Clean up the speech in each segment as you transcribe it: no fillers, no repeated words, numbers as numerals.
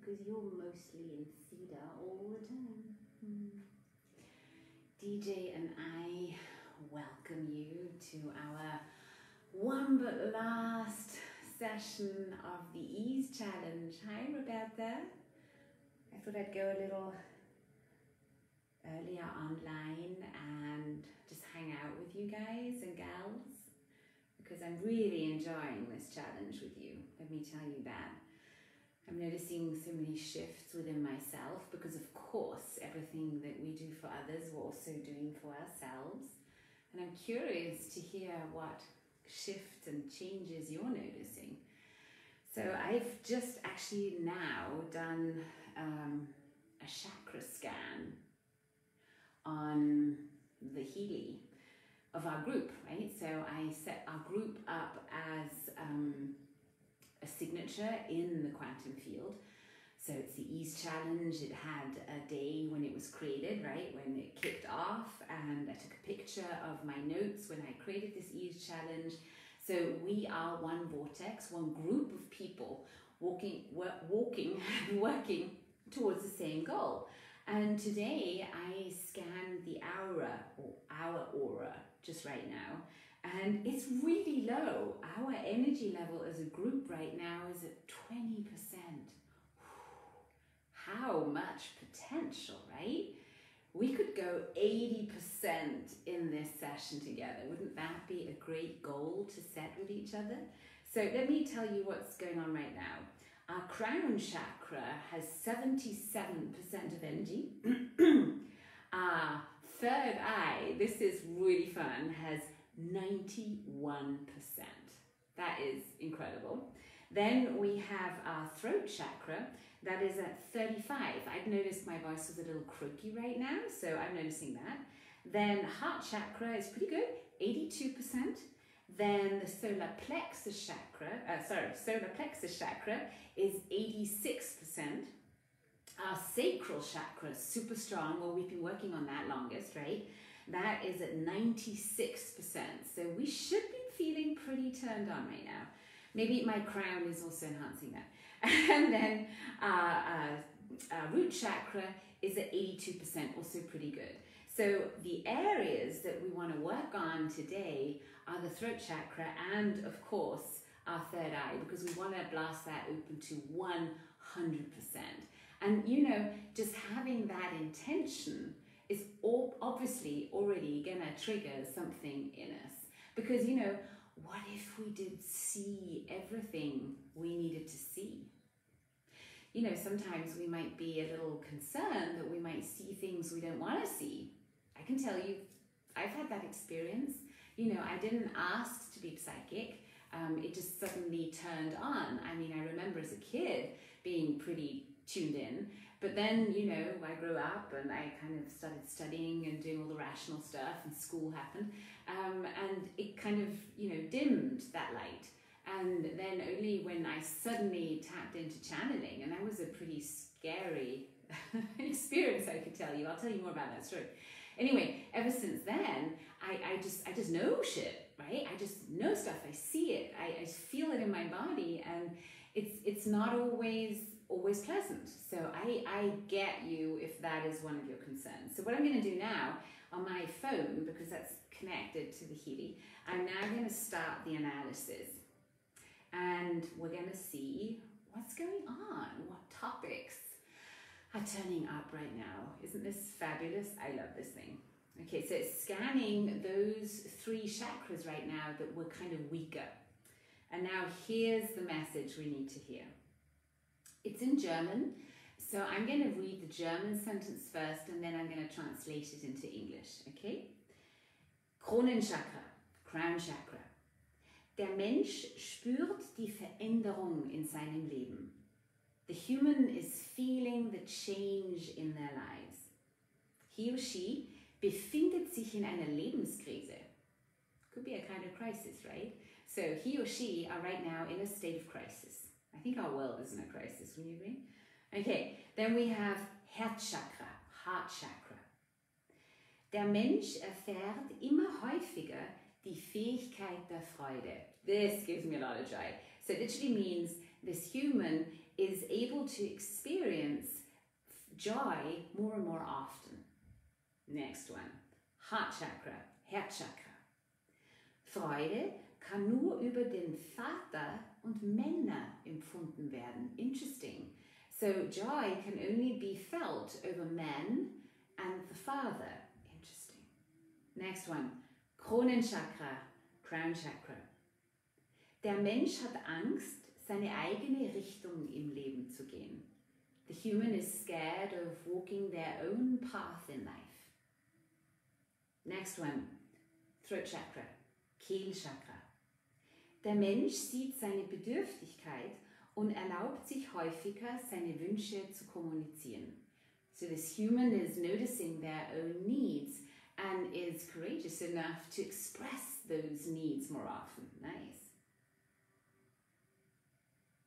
because you're mostly in cedar all the time. DJ and I welcome you to our one but last session of the Ease Challenge. Hi Roberta. I thought I'd go a little earlier online and just hang out with you guys and gals, because I'm really enjoying this challenge with you. Let me tell you that. I'm noticing so many shifts within myself because, of course, everything that we do for others, we're also doing for ourselves. And I'm curious to hear what shifts and changes you're noticing. So I've just actually now done a chakra scan on the Healy of our group, right? So I set our group up as a signature in the quantum field. So it's the Ease Challenge. It had a day when it was created, right? When it kicked off, and I took a picture of my notes when I created this Ease Challenge. So we are one vortex, one group of people walking and working towards the same goal. And today I scanned the aura, or our aura, just right now. And it's really low. Our energy level as a group right now is at 20%. How much potential, right? We could go 80% in this session together. Wouldn't that be a great goal to set with each other? So let me tell you what's going on right now. Our Crown Chakra has 77% of energy. Our third eye, this is really fun, has 91%. That is incredible. Then we have our throat chakra, that is at 35. I've noticed my voice is a little croaky right now, so I'm noticing that. Then heart chakra is pretty good, 82%. Then the solar plexus chakra is 86%. Our sacral chakra is super strong. Well, we've been working on that longest, right? That is at 96%. So we should be feeling pretty turned on right now. Maybe my crown is also enhancing that. And then our root chakra is at 82%, also pretty good. So the areas that we want to work on today are the throat chakra and, of course, our third eye, because we want to blast that open to 100%. And, you know, just having that intention is obviously already going to trigger something in us. Because, you know, what if we did see everything we needed to see? You know, sometimes we might be a little concerned that we might see things we don't want to see. I can tell you, I've had that experience. You know, I didn't ask to be psychic. It just suddenly turned on. I mean, I remember as a kid being pretty tuned in, but then, you know, I grew up and I kind of started studying and doing all the rational stuff, and school happened, and it kind of, you know, dimmed that light. And then only when I suddenly tapped into channeling, and that was a pretty scary experience, I could tell you. I'll tell you more about that story. Anyway, ever since then, I just know shit, right? I just know stuff. I see it. I feel it in my body, and it's not always pleasant. So I get you if that is one of your concerns. So what I'm going to do now on my phone, because that's connected to the Healy, I'm now going to start the analysis. And we're going to see what's going on, what topics are turning up right now. Isn't this fabulous? I love this thing. Okay, so it's scanning those 3 chakras right now that were kind of weaker. And now here's the message we need to hear. It's in German, so I'm going to read the German sentence first, and then I'm going to translate it into English, okay? Crown Chakra, Crown Chakra. Der Mensch spürt die Veränderung in seinem Leben. The human is feeling the change in their lives. He or she befindet sich in einer Lebenskrise. Could be a kind of crisis, right? So he or she are right now in a state of crisis. I think our world is in a crisis, wouldn't you agree? Okay, then we have Herzchakra, Heart Chakra. Der Mensch erfährt immer häufiger die Fähigkeit der Freude. This gives me a lot of joy. So it literally means this human is able to experience joy more and more often. Next one, Heart Chakra, Herzchakra. Freude kann nur über den Vater und Männer empfunden werden. Interesting. So joy can only be felt over men and the father. Interesting. Next one, Chakra, Crown Chakra. Der Mensch hat Angst, seine eigene Richtung im Leben zu gehen. The human is scared of walking their own path in life. Next one, Throat Chakra, Kehlchakra. Der Mensch sieht seine Bedürftigkeit und erlaubt sich häufiger, seine Wünsche zu kommunizieren. So this human is noticing their own needs and is courageous enough to express those needs more often. Nice.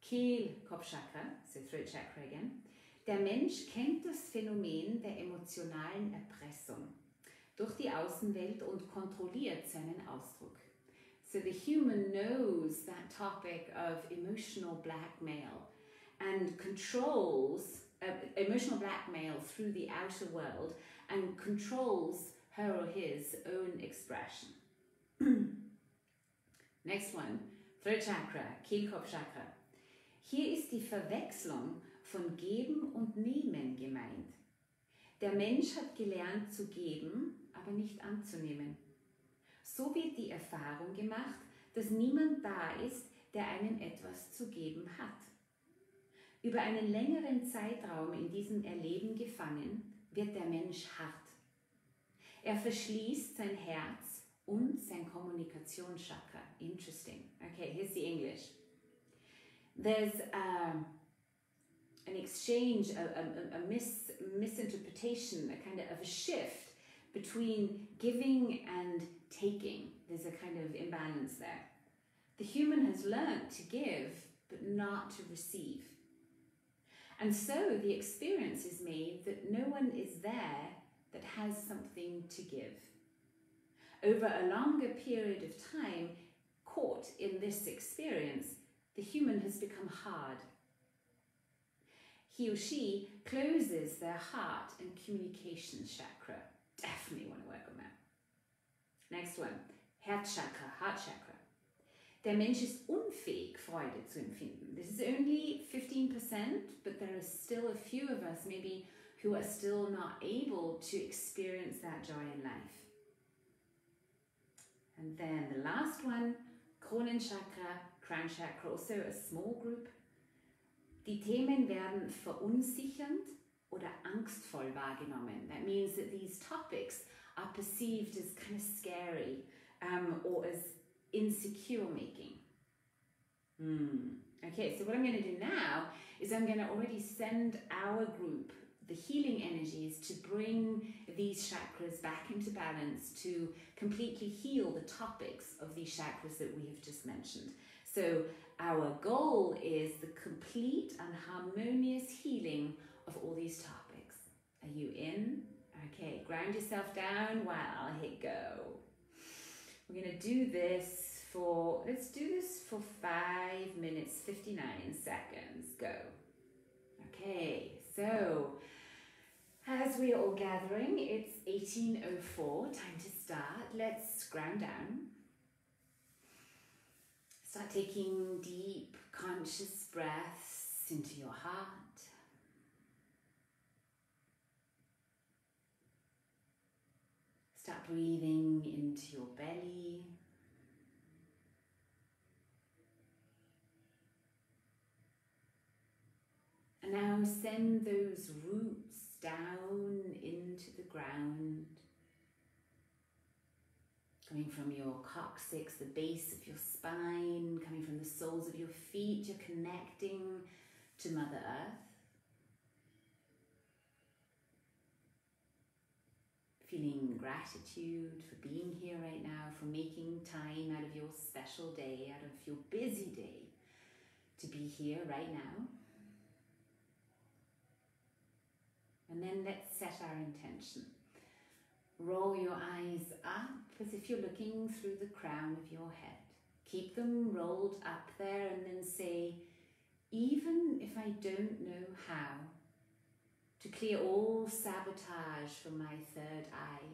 Kehlkopfchakra, so Throat Chakra again. Der Mensch kennt das Phänomen der emotionalen Erpressung durch die Außenwelt und kontrolliert seinen Ausdruck. So the human knows that topic of emotional blackmail and controls emotional blackmail through the outer world and controls her or his own expression. Next one, Throat Chakra, Kehlkopfchakra. Hier ist die Verwechslung von Geben und Nehmen gemeint. Der Mensch hat gelernt zu geben, aber nicht anzunehmen. So wird die Erfahrung gemacht, dass niemand da ist, der einem etwas zu geben hat. Über einen längeren Zeitraum in diesem Erleben gefangen, wird der Mensch hart. Er verschließt sein Herz und sein Kommunikationschakra. Interesting. Okay, here's the English. There's an exchange, a misinterpretation, a kind of a shift between giving and taking. There's a kind of imbalance there. The human has learned to give, but not to receive. And so the experience is made that no one is there that has something to give. Over a longer period of time, caught in this experience, the human has become hard. He or she closes their heart and communication chakra. Definitely want to work on that. Next one, Herzchakra, Heart Chakra. Der Mensch ist unfähig, Freude zu empfinden. This is only 15%, but there are still a few of us maybe who are still not able to experience that joy in life. And then the last one, Chakra, Crown Chakra, also a small group. Die Themen werden verunsichernd oder angstvoll wahrgenommen. That means that these topics are perceived as kind of scary or as insecure making. Okay, so what I'm going to do now is I'm going to already send our group the healing energies to bring these chakras back into balance, to completely heal the topics of these chakras that we have just mentioned. So our goal is the complete and harmonious healing of all these topics. Are you in? Okay, ground yourself down while I hit go. We're going to do this for, let's do this for 5 minutes, 59 seconds. Go. Okay, so as we're all gathering, it's 18:04, time to start. Let's ground down. Start taking deep, conscious breaths into your heart. Start breathing into your belly. And now send those roots down into the ground. Coming from your coccyx, the base of your spine, coming from the soles of your feet, you're connecting to Mother Earth. Feeling gratitude for being here right now, for making time out of your special day, out of your busy day, to be here right now. And then let's set our intention. Roll your eyes up as if you're looking through the crown of your head. Keep them rolled up there and then say, even if I don't know how, to clear all sabotage from my third eye,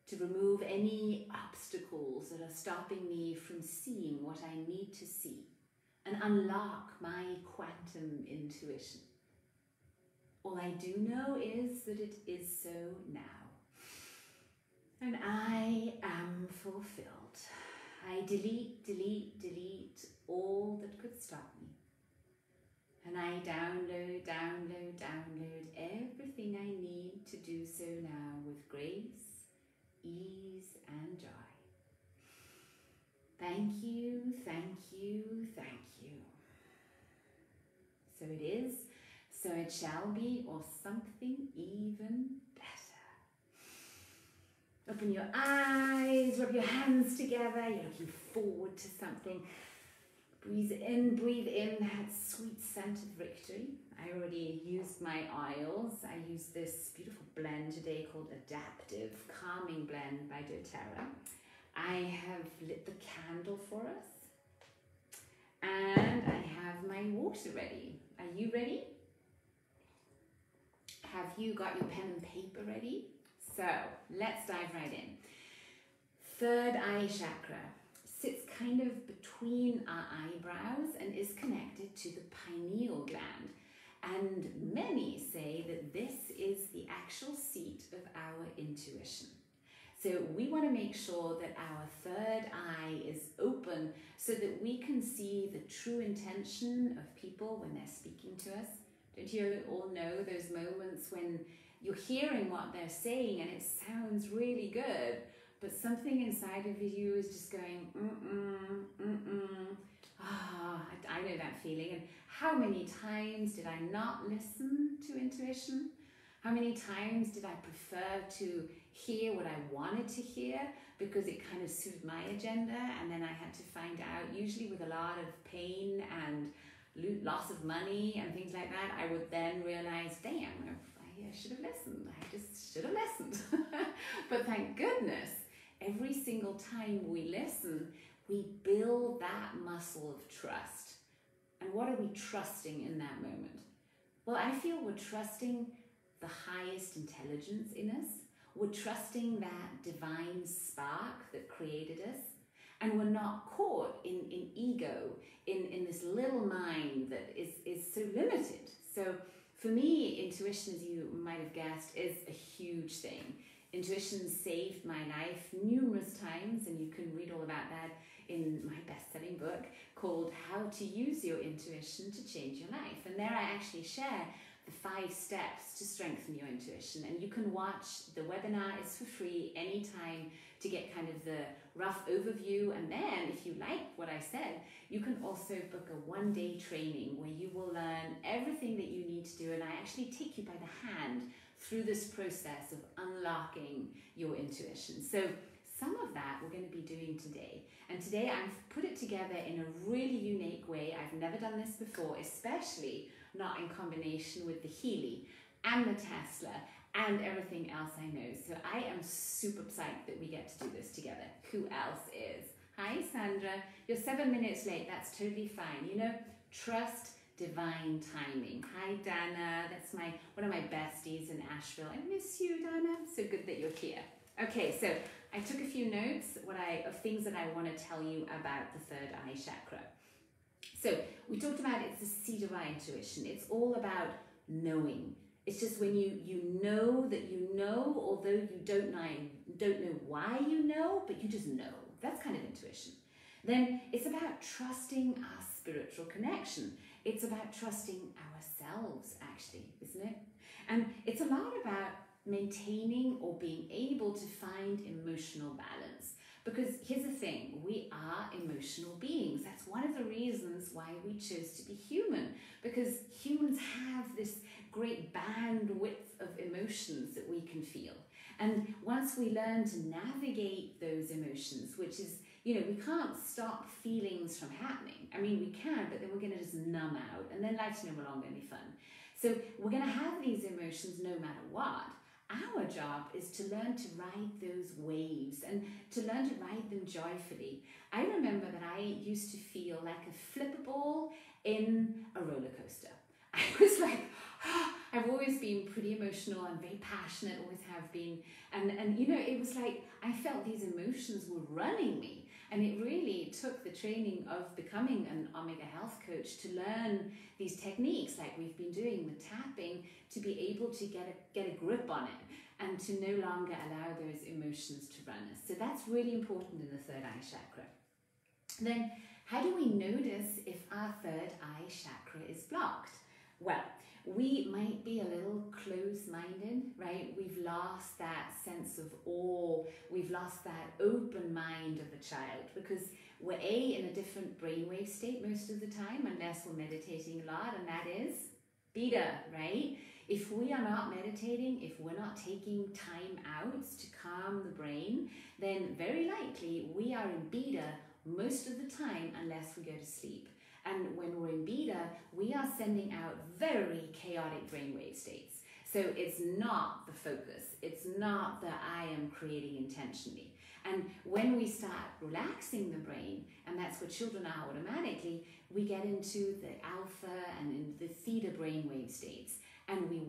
to remove any obstacles that are stopping me from seeing what I need to see, and unlock my quantum intuition. All I do know is that it is so now. And I am fulfilled. I delete, delete, delete all that could stop me. And I download, download, download everything I need to do so now with grace, ease, and joy. Thank you, thank you, thank you. So it is, so it shall be, or something even better. Open your eyes, rub your hands together, you're looking forward to something. Breathe in that sweet scent of victory. I already used my oils. I used this beautiful blend today called Adaptive Calming Blend by doTERRA. I have lit the candle for us. And I have my water ready. Are you ready? Have you got your pen and paper ready? So let's dive right in. Third eye chakra sits kind of between our eyebrows and is connected to the pineal gland. And many say that this is the actual seat of our intuition. So we want to make sure that our third eye is open so that we can see the true intention of people when they're speaking to us. Don't you all know those moments when you're hearing what they're saying and it sounds really good, but something inside of you is just going, I know that feeling. And how many times did I not listen to intuition? How many times did I prefer to hear what I wanted to hear because it kind of suited my agenda, and then I had to find out, usually with a lot of pain and loss of money and things like that, I would then realize, damn, I should have listened. I just should have listened. But thank goodness, every single time we listen, we build that muscle of trust. And what are we trusting in that moment? Well, I feel we're trusting the highest intelligence in us. We're trusting that divine spark that created us. And we're not caught in ego, in this little mind that is so limited. So for me, intuition, as you might have guessed, is a huge thing. Intuition saved my life numerous times, and you can read all about that in my best-selling book called How to Use Your Intuition to Change Your Life. And there I actually share the 5 steps to strengthen your intuition. And you can watch the webinar. It's for free anytime to get kind of the rough overview. And then if you like what I said, you can also book a 1-day training where you will learn everything that you need to do. And I actually take you by the hand through this process of unlocking your intuition. So some of that we're going to be doing today. And today I've put it together in a really unique way. I've never done this before, especially not in combination with the Healy and the Tesla and everything else I know. So I am super psyched that we get to do this together. Who else is? Hi, Sandra. You're 7 minutes late. That's totally fine. You know, trust divine timing. Hi, Dana. That's one of my besties in Asheville. I miss you, Dana. So good that you're here. Okay, so I took a few notes of things that I want to tell you about the third eye chakra. So we talked about it's the seat of our intuition. It's all about knowing. It's just when you know that you know, although you don't know why you know, but you just know. That's kind of intuition. Then it's about trusting our spiritual connection. It's about trusting ourselves, actually, isn't it? And it's a lot about maintaining or being able to find emotional balance. Because here's the thing, we are emotional beings. That's one of the reasons why we chose to be human, because humans have this great bandwidth of emotions that we can feel. And once we learn to navigate those emotions, which is, you know, we can't stop feelings from happening. I mean, we can, but then we're going to just numb out, and then life's no longer any fun. So we're going to have these emotions no matter what. our job is to learn to ride those waves and to learn to ride them joyfully. I remember that I used to feel like a flipper ball in a roller coaster. I was like, I've always been pretty emotional and very passionate, always have been. And you know, it was like I felt these emotions were running me. And it really took the training of becoming an Omega Health Coach to learn these techniques like we've been doing with tapping to be able to get a grip on it and to no longer allow those emotions to run us. So that's really important in the third eye chakra. Then how do we notice if our third eye chakra is blocked? Well, we might be a little closed-minded, right? We've lost that sense of awe. We've lost that open mind of the child because we're in a different brainwave state most of the time, unless we're meditating a lot, and that is beta, right? If we are not meditating, if we're not taking time out to calm the brain, then very likely we are in beta most of the time unless we go to sleep. And when we're in beta, we are sending out very chaotic brainwave states. So it's not the focus. It's not that I am creating intentionally. And when we start relaxing the brain, and that's what children are automatically, we get into the alpha and in the theta brainwave states. And we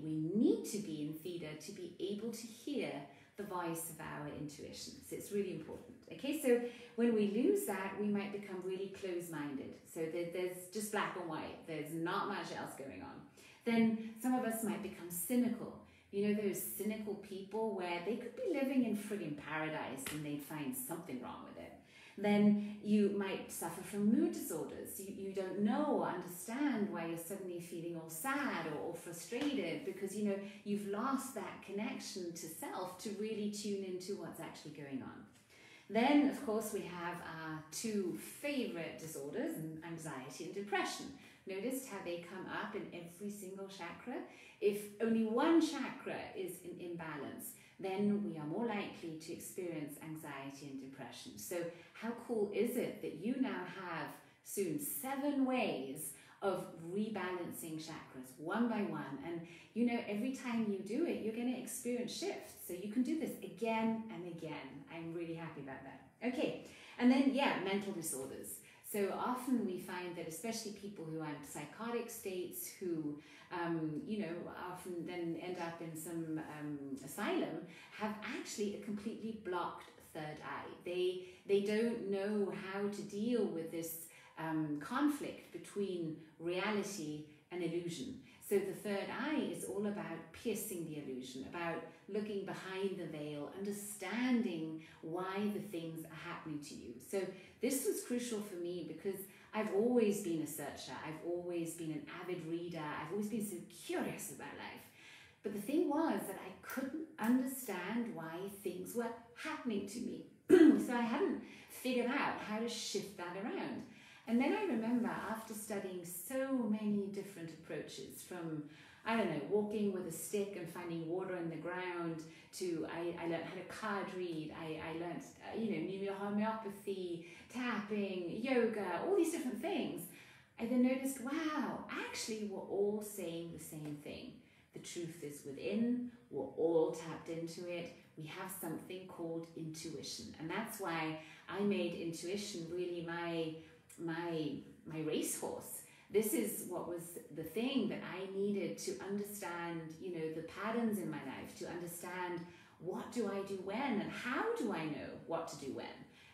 need to be in theta to be able to hear the voice of our intuition. So it's really important. Okay, so when we lose that, we might become really closed-minded. So there's just black and white. There's not much else going on. Then some of us might become cynical. You know, those cynical people where they could be living in friggin' paradise and they'd find something wrong with it. Then you might suffer from mood disorders. You don't know or understand why you're suddenly feeling all sad or frustrated because, you know, you've lost that connection to self to really tune into what's actually going on. Then, of course, we have our two favorite disorders, anxiety and depression. Notice how they come up in every single chakra. If only one chakra is in imbalance, then we are more likely to experience anxiety and depression. So how cool is it that you now have soon 7 ways of rebalancing chakras one by one? And you know, every time you do it, you're going to experience shifts. So you can do this again and again. I'm really happy about that. Okay, and then mental disorders. So often we find that especially people who are in psychotic states who, you know, often then end up in some asylum have actually a completely blocked third eye. They don't know how to deal with this conflict between reality and illusion. So the third eye is all about piercing the illusion, about looking behind the veil, understanding why the things are happening to you. So this was crucial for me because I've always been a searcher. I've always been an avid reader. I've always been so curious about life. But the thing was that I couldn't understand why things were happening to me. So I hadn't figured out how to shift that around. And then I remember after studying so many different approaches from, I don't know, walking with a stick and finding water in the ground to I learned how to card read, I learned, you know, homeopathy, tapping, yoga, all these different things. I then noticed, wow, actually we're all saying the same thing. The truth is within, we're all tapped into it. We have something called intuition. And that's why I made intuition really my racehorse. This is what was the thing that I needed to understand, you know, the patterns in my life, to understand what do I do when and how do I know what to do when.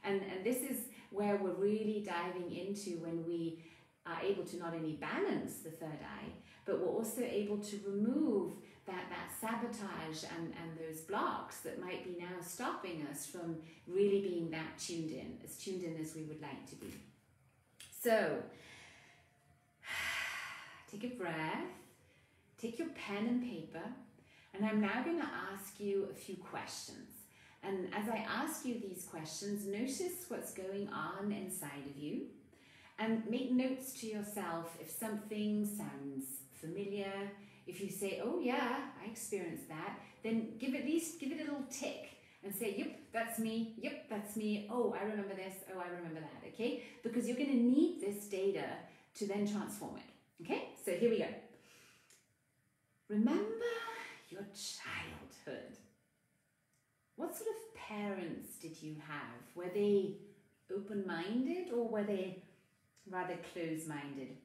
And this is where we're really diving into when we are able to not only balance the third eye, but we're also able to remove that sabotage and those blocks that might be now stopping us from really being that tuned in as we would like to be. So, take a breath, take your pen and paper, and I'm now going to ask you a few questions. And as I ask you these questions, notice what's going on inside of you and make notes to yourself if something sounds familiar. If you say, oh yeah, I experienced that, then give it a little tick and say, yep, that's me, yep, that's me, oh, I remember this, oh, I remember that, okay? Because you're going to need this data to then transform it, okay? So here we go. Remember your your childhood. What sort of parents did you have? Were they open-minded or were they rather closed-minded?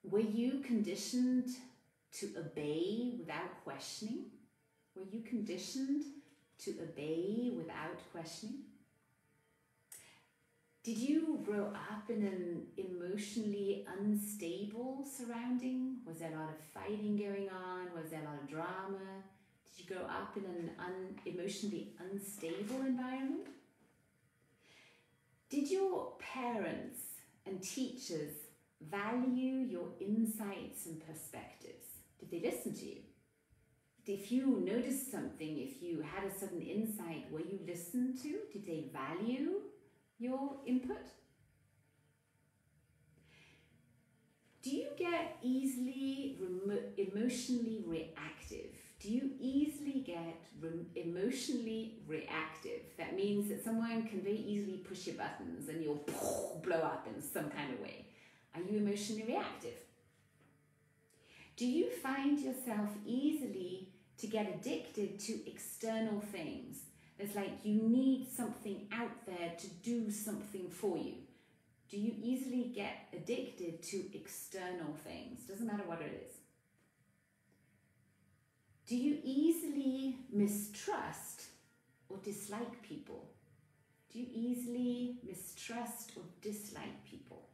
Were you conditioned to obey without questioning? Were you conditioned to obey without questioning? Did you grow up in an emotionally unstable surrounding? Was there a lot of fighting going on? Was there a lot of drama? Did you grow up in an emotionally unstable environment? Did your parents and teachers value your insights and perspectives? Did they listen to you? If you noticed something, if you had a sudden insight, were you listened to? Did they value your input? Do you get easily emotionally reactive? Do you easily get emotionally reactive? That means that someone can very easily push your buttons and you'll blow up in some kind of way. Are you emotionally reactive? Do you find yourself easily to get addicted to external things? It's like you need something out there to do something for you. Do you easily get addicted to external things? Doesn't matter what it is. Do you easily mistrust or dislike people? Do you easily mistrust or dislike people?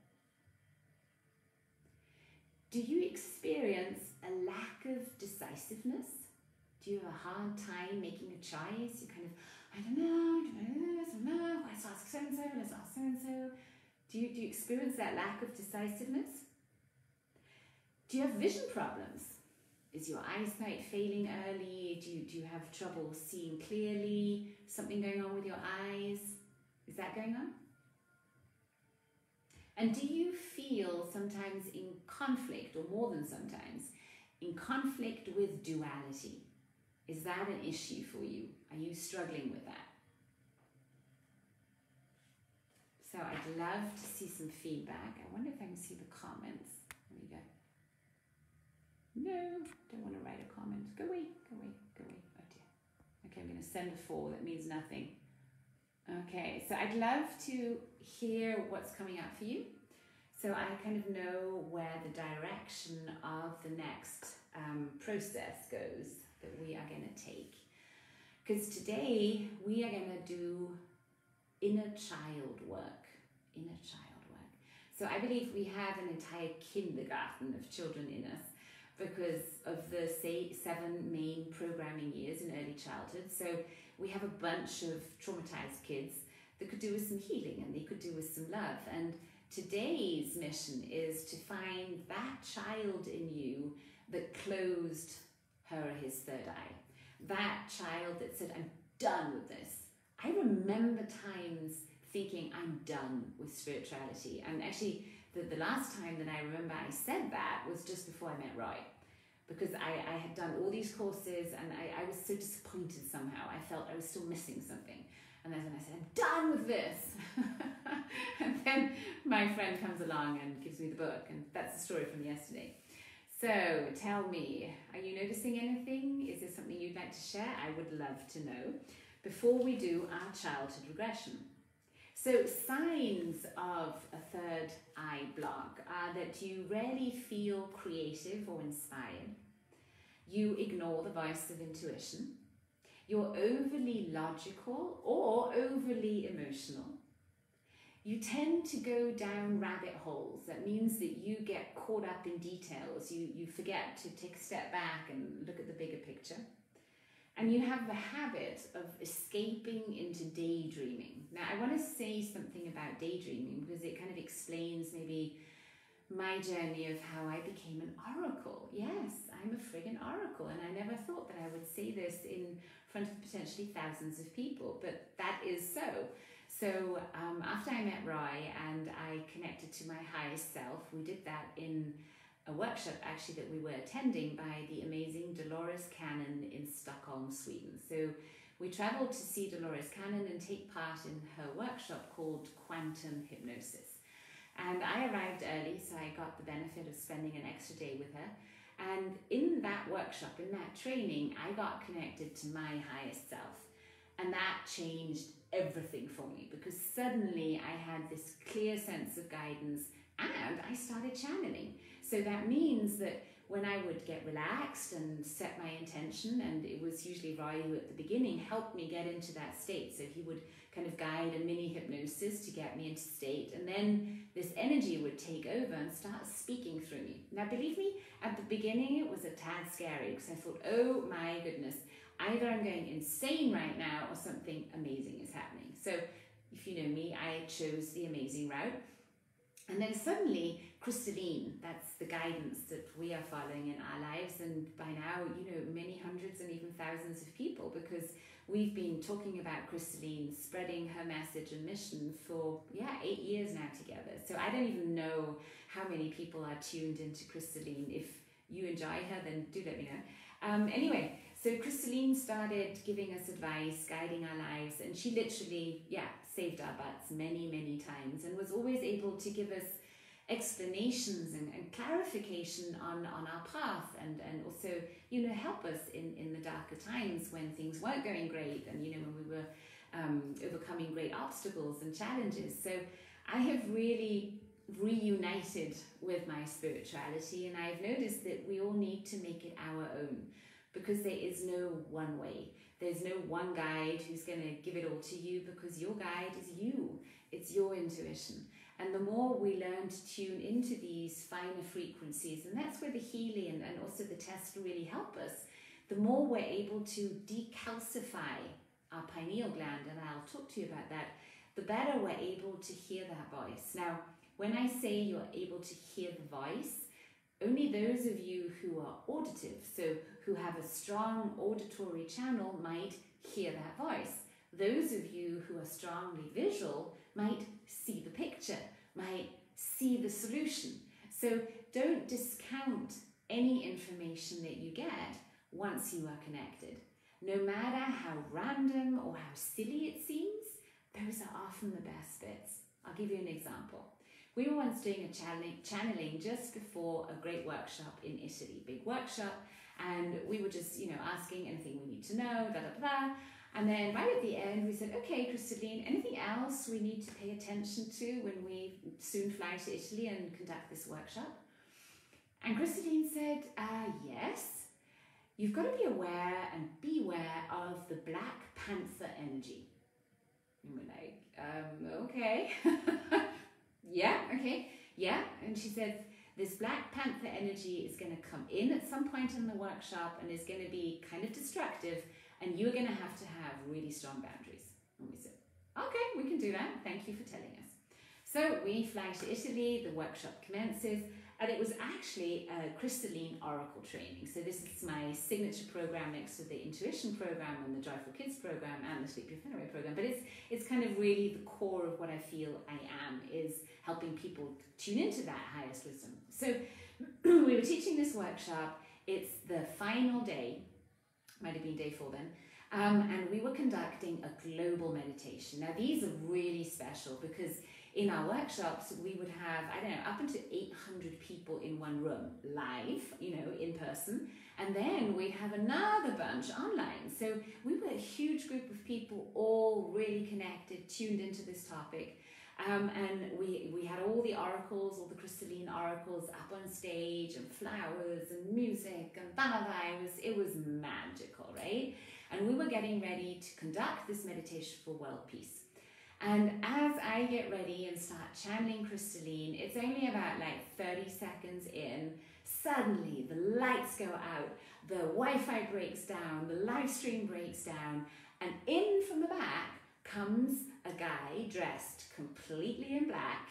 Do you experience a lack of decisiveness? Do you have a hard time making a choice? You kind of, I don't know, let's ask so-and-so, let's ask so-and-so. Do you experience that lack of decisiveness? Do you have vision problems? Is your eyesight failing early? Do you have trouble seeing clearly? Something going on with your eyes? Is that going on? And do you feel sometimes in conflict, or more than sometimes, in conflict with duality? Is that an issue for you? Are you struggling with that? So I'd love to see some feedback. I wonder if I can see the comments. There we go. No, don't want to write a comment. Go away, go away, go away. Oh dear. Okay, I'm going to send a 4. That means nothing. Okay, so I'd love to hear what's coming up for you. So I kind of know where the direction of the next process goes that we are going to take. Because today we are going to do inner child work. Inner child work. So I believe we have an entire kindergarten of children in us because of the 7 main programming years in early childhood. So we have a bunch of traumatized kids that could do with some healing and they could do with some love. And today's mission is to find that child in you that closed her or his third eye. That child that said, I'm done with this. I remember times thinking I'm done with spirituality. And actually, the last time that I remember I said that was just before I met Roy. Because I had done all these courses and I was so disappointed somehow. I felt I was still missing something. And that's when I said, I'm done with this. And then my friend comes along and gives me the book. And that's the story from yesterday. So tell me, are you noticing anything? Is there something you'd like to share? I would love to know before we do our childhood regression. So signs of a third eye block are that you rarely feel creative or inspired. You ignore the voice of intuition. You're overly logical or overly emotional. You tend to go down rabbit holes. That means that you get caught up in details. You forget to take a step back and look at the bigger picture. And you have the habit of escaping into daydreaming. Now, I want to say something about daydreaming because it kind of explains maybe my journey of how I became an oracle. Yes, I'm a friggin' oracle, and I never thought that I would say this in front of potentially thousands of people, but that is so. So after I met Roy and I connected to my highest self, we did that in a workshop actually that we were attending by the amazing Dolores Cannon in Stockholm, Sweden. So we traveled to see Dolores Cannon and take part in her workshop called Quantum Hypnosis. And I arrived early, so I got the benefit of spending an extra day with her. And in that that workshop, in that training, I got connected to my highest self. And that changed everything for me, because suddenly I had this clear sense of guidance and I started channeling. So that means that when I would get relaxed and set my intention, and it was usually Roy who at the beginning helped me get into that state. So he would kind of guide a mini hypnosis to get me into state, and then this energy would take over and start speaking through me. Now believe me, at the beginning it was a tad scary, because I thought, oh my goodness, either I'm going insane right now or something amazing is happening. So if you know me, I chose the amazing route. And then suddenly, Crystalline, that's the guidance that we are following in our lives. And by now, you know, many hundreds and even thousands of people, because we've been talking about Crystalline, spreading her message and mission for, 8 years now together. So I don't even know how many people are tuned into Crystalline. If you enjoy her, then do let me know. Anyway, so Crystalline started giving us advice, guiding our lives, and she literally, saved our butts many, many times, and was always able to give us explanations and clarification on our path, and also, you know, help us in the darker times when things weren't going great, and, you know, when we were overcoming great obstacles and challenges. So I have really reunited with my spirituality, and I've noticed that we all need to make it our own, because there is no one way. There's no one guide who's going to give it all to you, because your guide is you. It's your intuition. And the more we learn to tune into these finer frequencies, and that's where the healing and also the tests really help us, the more we're able to decalcify our pineal gland, and I'll talk to you about that, the better we're able to hear that voice. Now, when I say you're able to hear the voice, only those of you who are auditive, so who have a strong auditory channel, might hear that voice. Those of you who are strongly visual might see the picture, might see the solution. So don't discount any information that you get once you are connected. No matter how random or how silly it seems, those are often the best bits. I'll give you an example. We were once doing a channeling just before a great workshop in Italy, big workshop, and we were just, you know, asking anything we need to know, And then right at the end, we said, okay, Crystalline, anything else we need to pay attention to when we soon fly to Italy and conduct this workshop? And Crystalline said, yes, you've got to be aware and beware of the Black Panther energy. And we're like, okay. And she said, this Black Panther energy is going to come in at some point in the workshop and is going to be kind of destructive, and you're going to have really strong boundaries. And we said, okay, we can do that. Thank you for telling us. So we fly to Italy, the workshop commences, and it was actually a Crystalline Oracle training. So this is my signature program next to the Intuition program and the Joyful Kids program and the Sleep Your Fun Away program. But it's kind of really the core of what I feel I am, is helping people tune into that highest wisdom. So we were teaching this workshop. It's the final day, might have been day 4 then, and we were conducting a global meditation. Now these are really special, because in our workshops we would have, I don't know, up to 800 people in one room, live, you know, in person, and then we'd have another bunch online. So we were a huge group of people, all really connected, tuned into this topic. And we had all the oracles, all the Crystalline oracles up on stage, and flowers and music and it was magical, right? And we were getting ready to conduct this meditation for world peace. And as I get ready and start channeling Crystalline, it's only about like 30 seconds in, suddenly the lights go out, the Wi-Fi breaks down, the live stream breaks down, and in from the back comes a guy dressed completely in black,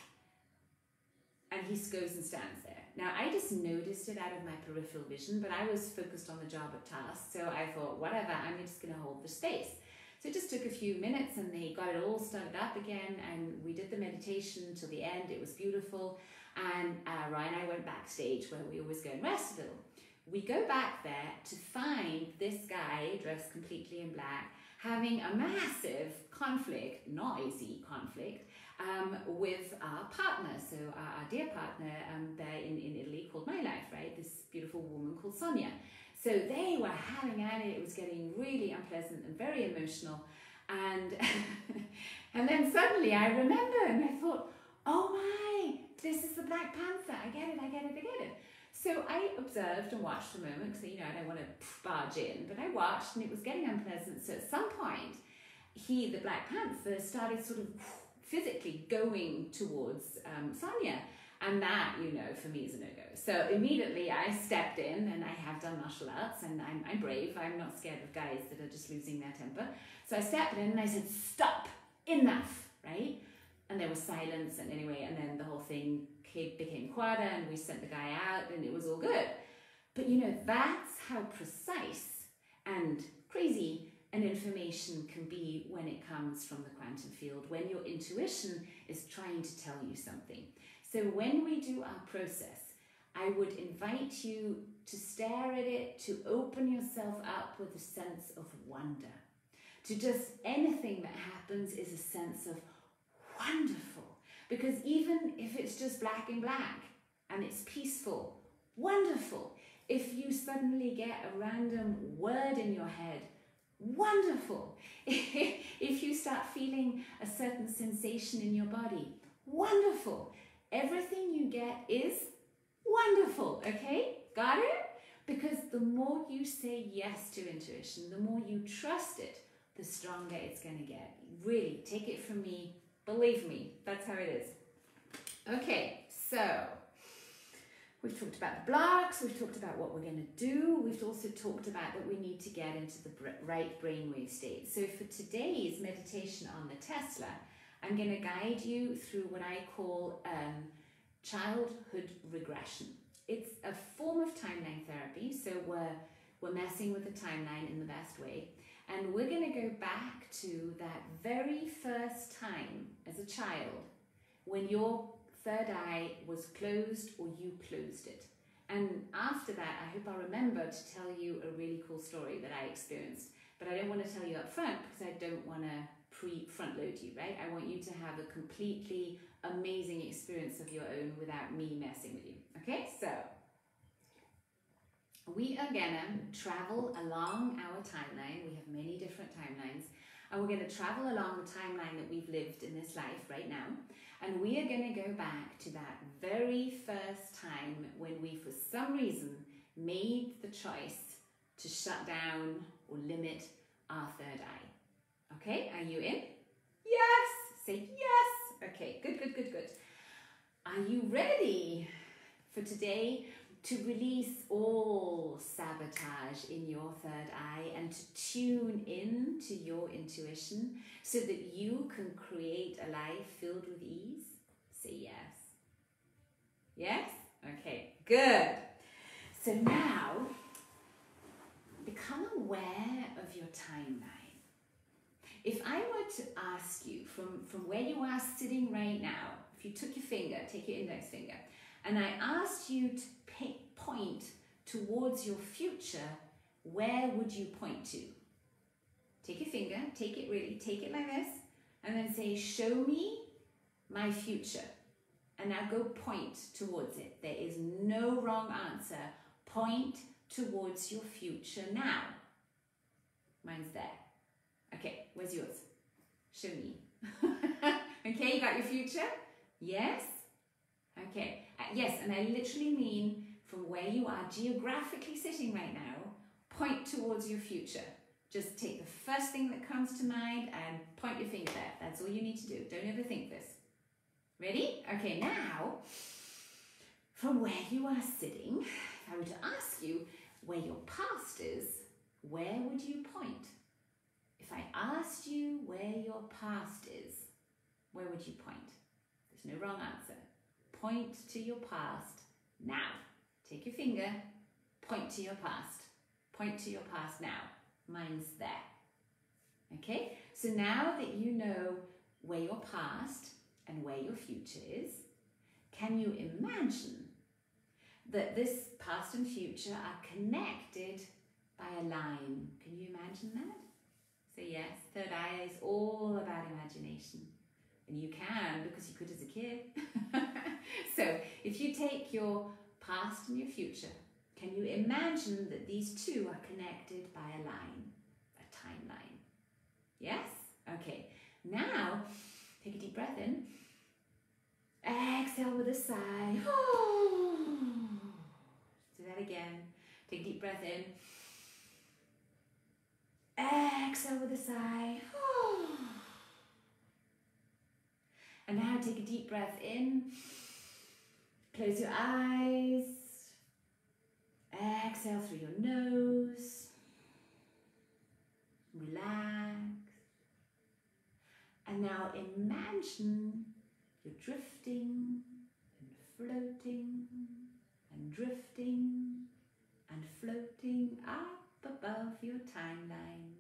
and he goes and stands there. Now, I just noticed it out of my peripheral vision, but I was focused on the job at task, so I thought, whatever, I'm just going to hold the space. So it just took a few minutes, and they got it all started up again, and we did the meditation till the end. It was beautiful, and Ryan and I went backstage, where we always go and rest a little. We go back there to find this guy dressed completely in black, having a massive conflict, noisy conflict, with our partner, so our dear partner there in Italy, called My Life, right? This beautiful woman called Sonia. So they were having at it. It was getting really unpleasant and very emotional. And, and then suddenly I remember and I thought, oh my, this is the Black Panther. I get it. So I observed and watched a moment because, I don't want to barge in, but I watched and it was getting unpleasant. So at some point, the Black Panther, started sort of physically going towards Sonia. And that, for me is a no-go. So immediately I stepped in, and I have done martial arts, and I'm brave. I'm not scared of guys that are just losing their temper. So I stepped in and I said, stop, enough, right? And there was silence, and then the whole thing became quieter, and we sent the guy out, and it was all good. But that's how precise and crazy an information can be when it comes from the quantum field, when your intuition is trying to tell you something. So when we do our process, I would invite you to stare at it, to open yourself up with a sense of wonder. To just anything that happens is a sense of wonderful. Because even if it's just black and black and it's peaceful, wonderful. If you suddenly get a random word in your head, wonderful. If you start feeling a certain sensation in your body, wonderful. Everything you get is wonderful, okay? Got it? Because the more you say yes to intuition, the more you trust it, the stronger it's going to get. Really, take it from me. Believe me, that's how it is. Okay, so we've talked about the blocks, we've talked about what we're going to do, we've also talked about that we need to get into the right brainwave state. So for today's meditation on the Tesla, I'm going to guide you through what I call childhood regression. It's a form of timeline therapy, so we're messing with the timeline in the best way. And we're going to go back to that very first time as a child when your third eye was closed or you closed it. And after that, I hope I'll remember to tell you a really cool story that I experienced. But I don't want to tell you up front because I don't want to front load you, right? I want you to have a completely amazing experience of your own without me messing with you. Okay, so we are gonna travel along our timeline. We have many different timelines, and we're gonna travel along the timeline that we've lived in this life right now. And we are gonna go back to that very first time when we, for some reason, made the choice to shut down or limit our third eye. Okay, are you in? Yes! Say yes! Okay, good. Are you ready for today to release all sabotage in your third eye and to tune in to your intuition so that you can create a life filled with ease? Say yes. Yes? Okay, good. So now, become aware of your timeline. If I were to ask you from where you are sitting right now, if you took your finger, take your index finger, and I asked you to point towards your future, where would you point to? Take your finger, take it like this, and then say, show me my future. And now go point towards it. There is no wrong answer. Point towards your future now. Mine's there. Okay, where's yours? Show me. Okay, you got your future? Yes? Okay, yes, and I literally mean from where you are geographically sitting right now, point towards your future. Just take the first thing that comes to mind and point your finger there. That's all you need to do. Don't overthink this. Ready? Okay, now, from where you are sitting, if I were to ask you where your past is, where would you point? If I asked you where your past is, where would you point? There's no wrong answer. Point to your past now. Take your finger, point to your past. Point to your past now. Mine's there. Okay? So now that you know where your past and where your future is, can you imagine that this past and future are connected by a line? Can you imagine that? So yes, third eye is all about imagination. And you can, because you could as a kid. So if you take your past and your future, can you imagine that these two are connected by a line, a timeline? Yes? Okay. Now, take a deep breath in. Exhale with a sigh. Do that again. Take a deep breath in. Exhale with a sigh. And now take a deep breath in. Close your eyes. Exhale through your nose. Relax. And now imagine you're drifting and floating and drifting and floating up above your timeline.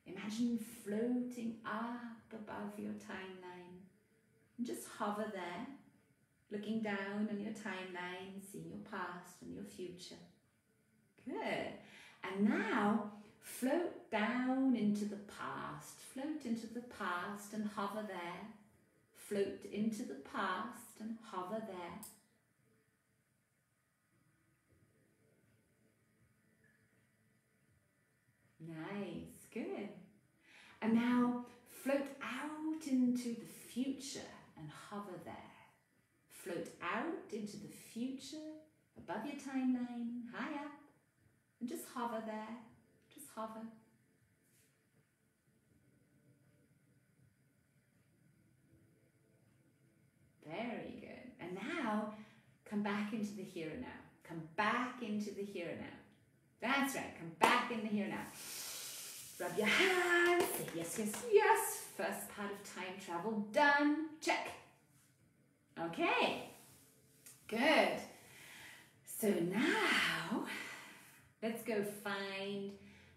Imagine floating up above your timeline. And just hover there, looking down on your timeline, seeing your past and your future. Good. And now float down into the past. Float into the past and hover there. Float into the past and hover there. Nice, good. And now float out into the future and hover there. Float out into the future, above your timeline, high up, and just hover there. Just hover. Very good. And now, come back into the here and now. Come back into the here and now. That's right. Come back in the here and now. Rub your hands. Say yes, yes, yes. First part of time travel done. Check. Okay. Good. So now, let's go find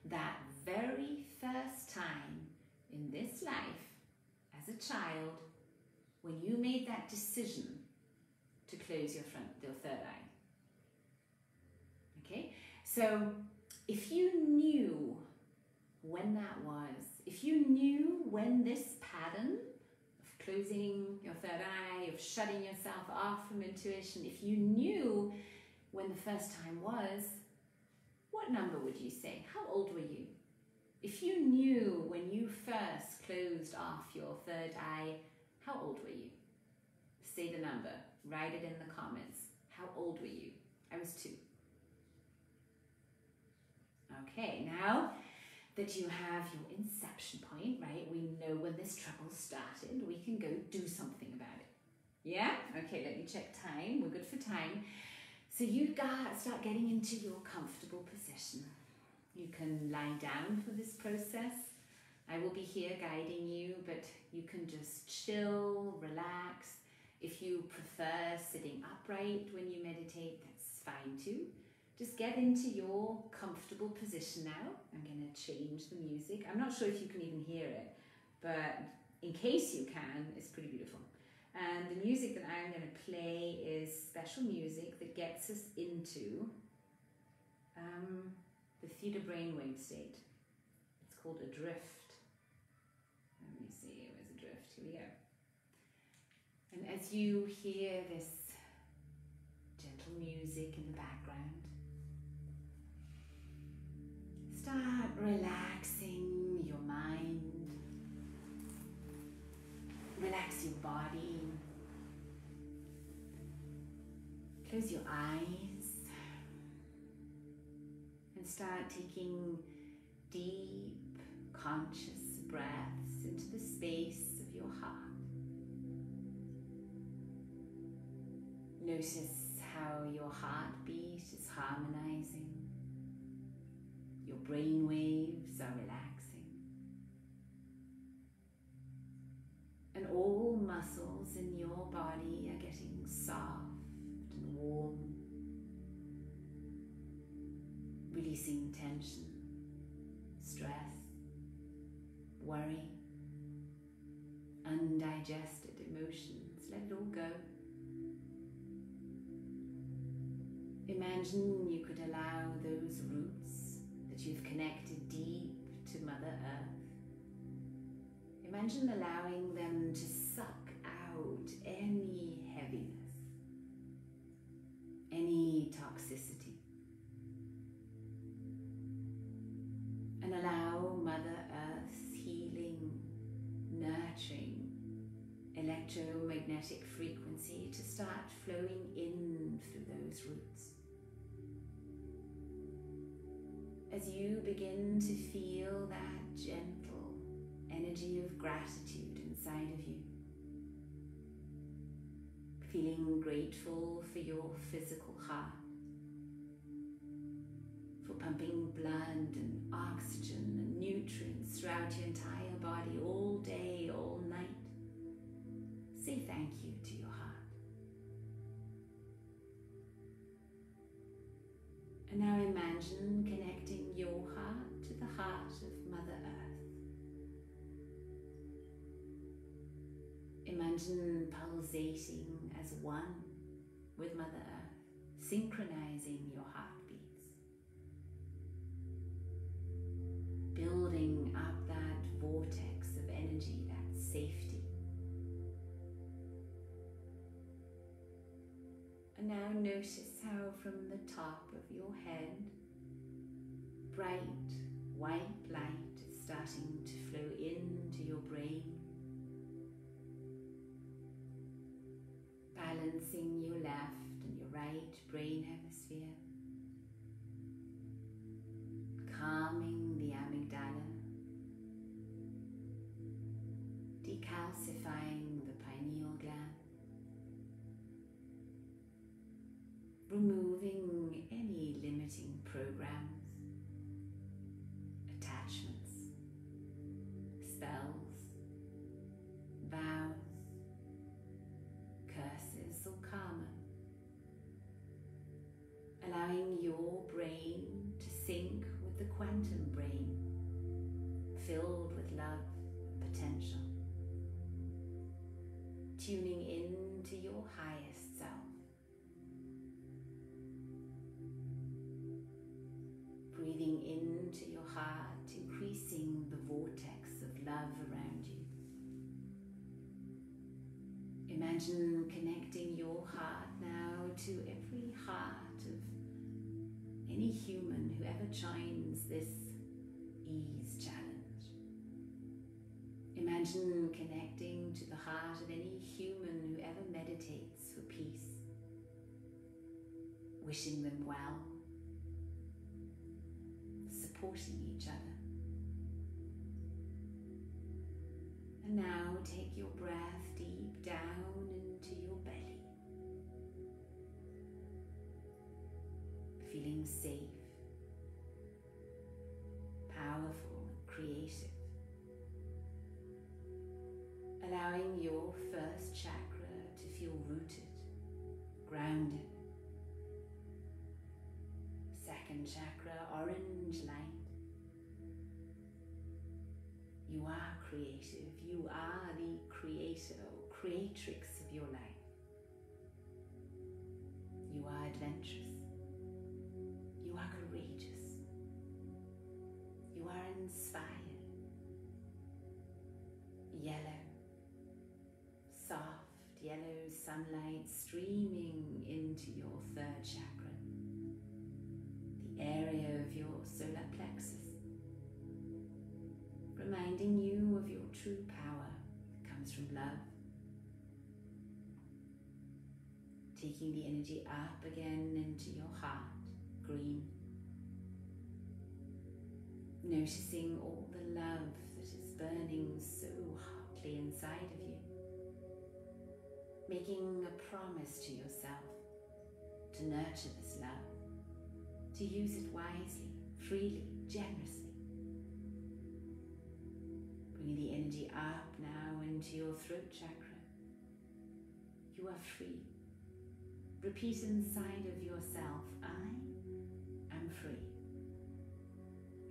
that very first time in this life as a child when you made that decision to close your third eye. Okay? So if you knew when that was, if you knew when this pattern of closing your third eye, of shutting yourself off from intuition, if you knew when the first time was, what number would you say? How old were you? If you knew when you first closed off your third eye, how old were you? Say the number. Write it in the comments. How old were you? I was 2. Okay, now that you have your inception point, right? We know when this trouble started. We can go do something about it. Yeah? Okay, let me check time. We're good for time. So you start getting into your comfortable position. You can lie down for this process. I will be here guiding you, but you can just chill, relax. If you prefer sitting upright when you meditate, that's fine too. Just get into your comfortable position now. I'm going to change the music. I'm not sure if you can even hear it, but in case you can, it's pretty beautiful. And the music that I'm going to play is special music that gets us into the theta brainwave state. It's called a drift. Let me see, where's the drift? Here we go. And as you hear this gentle music in the background, start relaxing your mind, relax your body, close your eyes, and start taking deep, conscious breaths into the space of your heart. Notice how your heartbeat is harmonizing. Your brain waves are relaxing. And all muscles in your body are getting soft and warm. Releasing tension, stress, worry, undigested emotions. Let it all go. Imagine you could allow those roots that you've connected deep to Mother Earth. Imagine allowing them to suck out any heaviness, any toxicity, magnetic frequency to start flowing in through those roots. As you begin to feel that gentle energy of gratitude inside of you, feeling grateful for your physical heart, for pumping blood and oxygen and nutrients throughout your entire body all day, all night. Say thank you to your heart. And now imagine connecting your heart to the heart of Mother Earth. Imagine pulsating as one with Mother Earth, synchronizing your heartbeats, building up that vortex of energy, that safety. And now notice how from the top of your head, bright white light is starting to flow into your brain, balancing your left and your right brain hemisphere, calming the amygdala, decalcifying the pineal gland, removing any limiting programs, attachments, spells, vows, curses or karma, allowing your brain to sync with the quantum brain, filled with love and potential, tuning into your highest self. Breathing into your heart, increasing the vortex of love around you. Imagine connecting your heart now to every heart of any human who ever joins this ease challenge. Imagine connecting to the heart of any human who ever meditates for peace, wishing them well, supporting each other. And now take your breath deep down into your belly, feeling safe, powerful, creative, allowing your first chakra to feel rooted, grounded. Second chakra, orange light. You are creative. You are the creator or creatrix of your life. You are adventurous. You are courageous. You are inspired. Yellow, soft yellow sunlight streaming into your third chakra, the area of your solar plexus, reminding you of your true power that comes from love. Taking the energy up again into your heart, green. Noticing all the love that is burning so hotly inside of you. Making a promise to yourself to nurture this love, to use it wisely, freely, generously. Bringing the energy up now into your throat chakra. You are free. Repeat inside of yourself, I am free.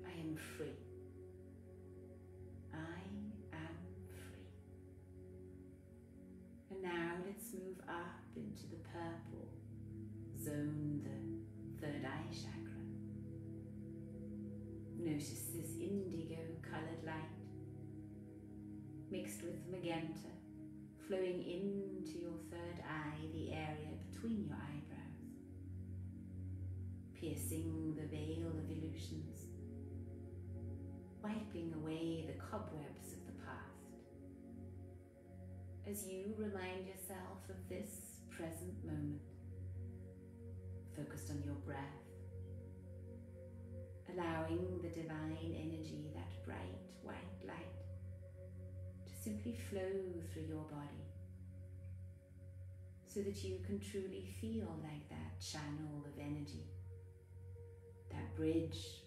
I am free. I am free. And now let's move up into the purple zone, the third eye chakra. Notice this indigo colored light mixed with magenta, flowing into your third eye, the area between your eyebrows, piercing the veil of illusions, wiping away the cobwebs of the past, as you remind yourself of this present moment, focused on your breath, allowing the divine energy, that bright white light, to simply flow through your body, so that you can truly feel like that channel of energy, that bridge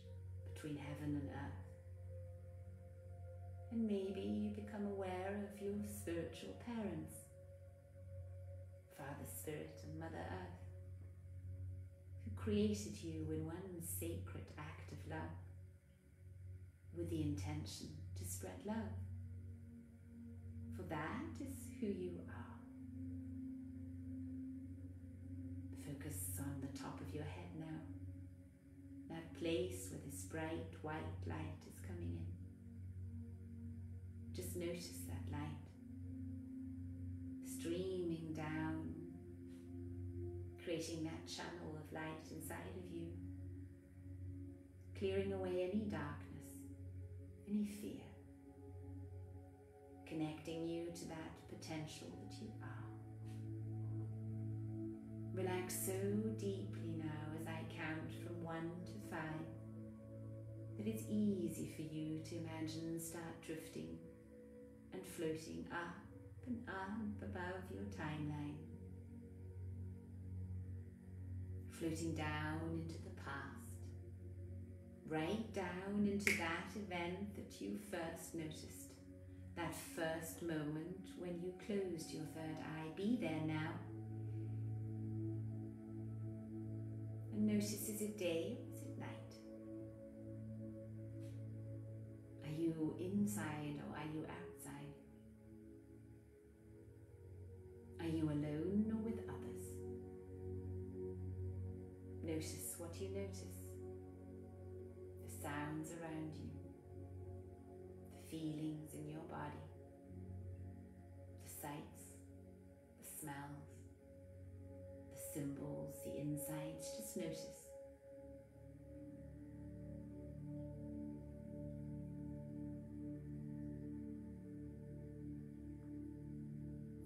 between heaven and earth. And maybe you become aware of your spiritual parents, Father Spirit and Mother Earth, who created you in one sacred act of love, with the intention to spread love. For that is who you are. Focus on the top of your head now, that place where this bright white light is coming in. Just notice that light streaming down, creating that channel of light inside of you, clearing away any darkness, any fear, connecting you to that potential that you are. Relax so deeply now as I count from 1 to 5 that it's easy for you to imagine start drifting and floating up and up above your timeline, floating down into the past, right down into that event that you first noticed, that first moment when you closed your third eye. Be there now. And notice, is it day or is it night? Are you inside or are you outside? Are you alone or with others? Notice what you notice, the sounds around you, the feelings in your body, the sights, the smells, the symbols, the insights. Just notice.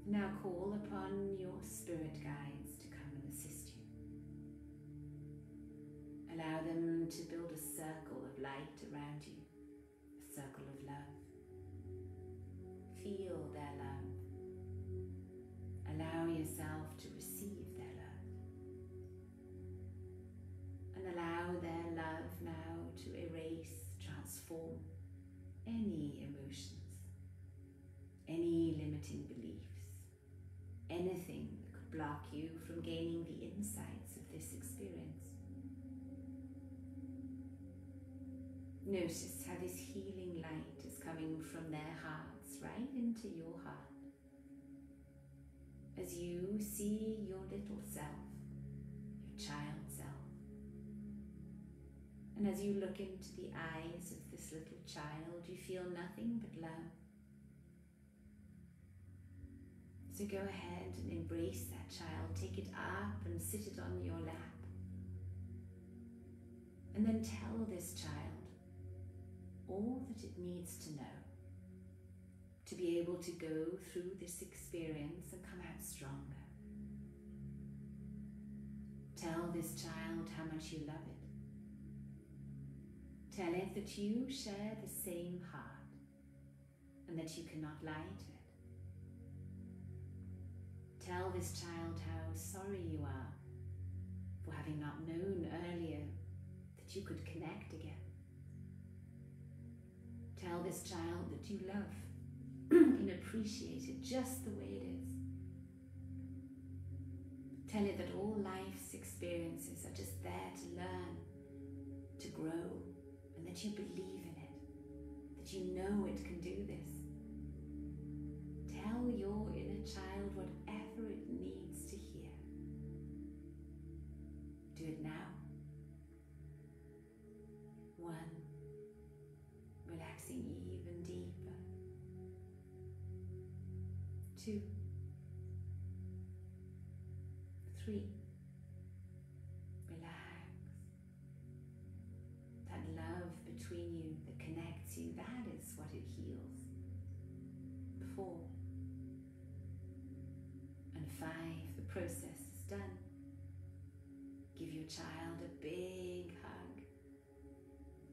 Now call upon your spirit guides to come and assist you. Allow them to build a circle of light around you, a circle of love. Feel their love. Allow yourself to receive their love. And allow their love now to erase, transform any emotions, any limiting beliefs, anything that could block you from gaining the insights of this experience. Notice how this healing light is coming from their hearts right into your heart. As you see your little self, your child self, and as you look into the eyes of this little child, you feel nothing but love. So go ahead and embrace that child, take it up and sit it on your lap. And then tell this child all that it needs to know to be able to go through this experience and come out stronger. Tell this child how much you love it. Tell it that you share the same heart and that you cannot lie to it. Tell this child how sorry you are for having not known earlier that you could connect again. Tell this child that you love and appreciate it just the way it is. Tell it that all life's experiences are just there to learn, to grow, and that you believe in it, that you know it can do this. Tell your inner child whatever it needs to hear. Do it now. 1, relaxing even deeper. 2, 3, relax. That love between you that connects you, that is what it heals. 4, 5, the process is done. Give your child a big hug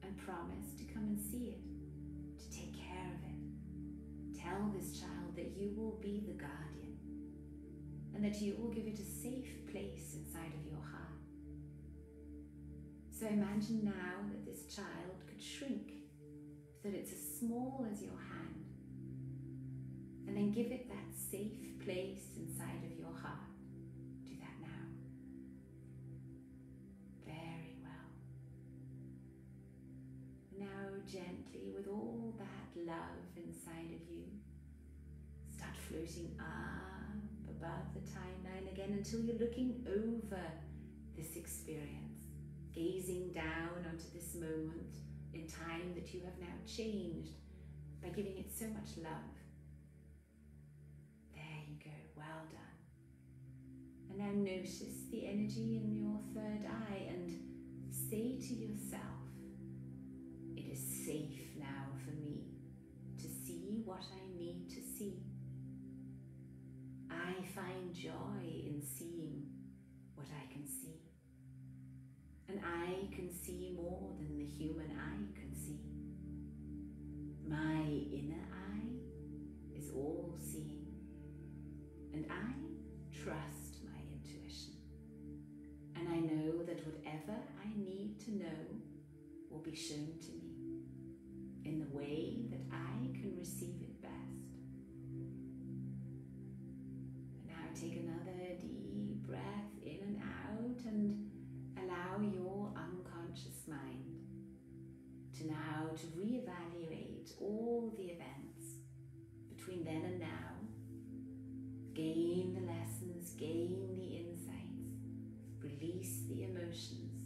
and promise to come and see it, to take care of it. Tell this child that you will be the guardian and that you will give it a safe place inside of your heart. So imagine now that this child could shrink so that it's as small as your hand, and then give it that safe place inside of your heart. Do that now. Very well. Now gently, with all that love inside of you, start floating up above the timeline again until you're looking over this experience, gazing down onto this moment in time that you have now changed by giving it so much love. There you go, well done. And now notice the energy in your third eye and say to yourself, it is safe now for me to see what I need to see. I find joy in seeing what I can see. And I can see more than the human eye can see. My inner eye is all seeing. And I trust my intuition. And I know that whatever I need to know will be shown to me in the way that I can receive it best. And now take another deep breath in and out, and allow your unconscious mind to now to reevaluate all the events between then and now, gain the lessons, gain the insights, release the emotions,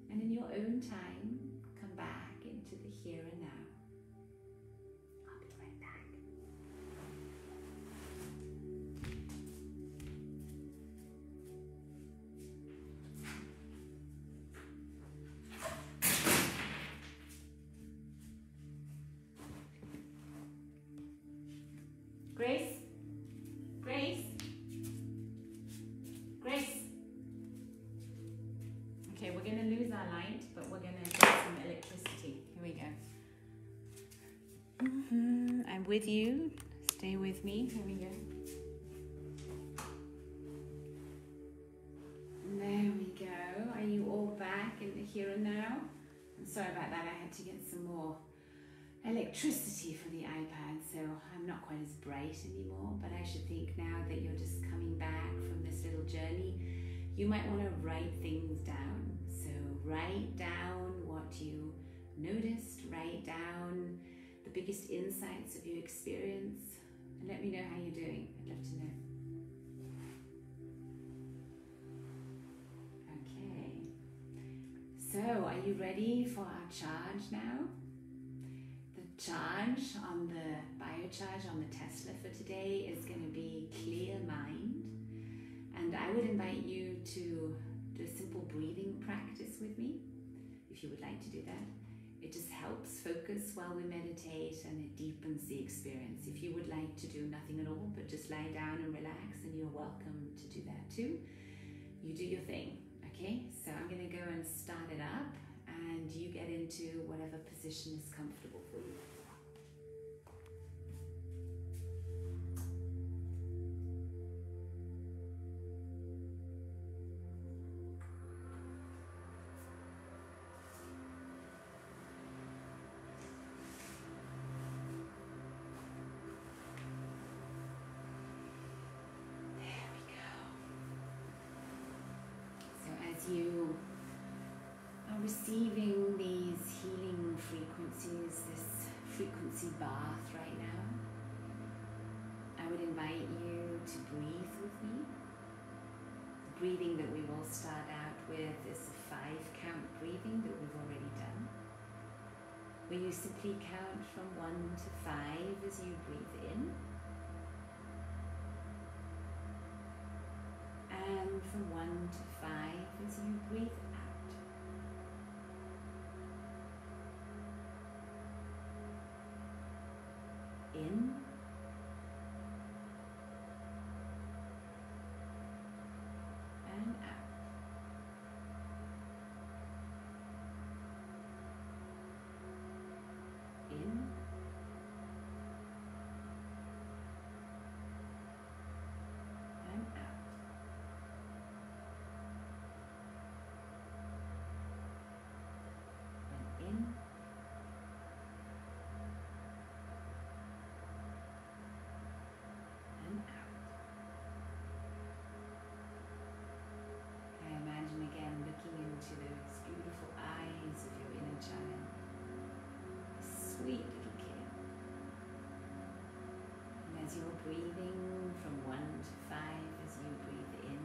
and in your own time, come back into the here and now. I'll be right back. Grace? Grace? Grace? Okay, we're going to lose our light, but we're going to get some electricity. Here we go. I'm with you. Stay with me. Here we go. There we go. Are you all back in the here and now? I'm sorry about that. I had to get some more electricity for the iPad, so I'm not quite as bright anymore, but I should think now that you're just coming back from this little journey, you might want to write things down. So write down what you noticed, write down the biggest insights of your experience, and let me know how you're doing. I'd love to know. Okay, so are you ready for our charge now? Charge on the biocharge on the Tesla for today is going to be clear mind, and I would invite you to do a simple breathing practice with me if you would like to do that. It just helps focus while we meditate, and it deepens the experience. If you would like to do nothing at all but just lie down and relax, then you're welcome to do that too. You do your thing. Okay, so I'm going to go and start it up, and you get into whatever position is comfortable for you. You are receiving these healing frequencies, this frequency bath right now, I would invite you to breathe with me. The breathing that we will start out with is a 5-count breathing that we've already done, where you simply count from 1 to 5 as you breathe in, and from 1 to 5 as you breathe out. In sweet little kid. And as you're breathing from 1 to 5, as you breathe in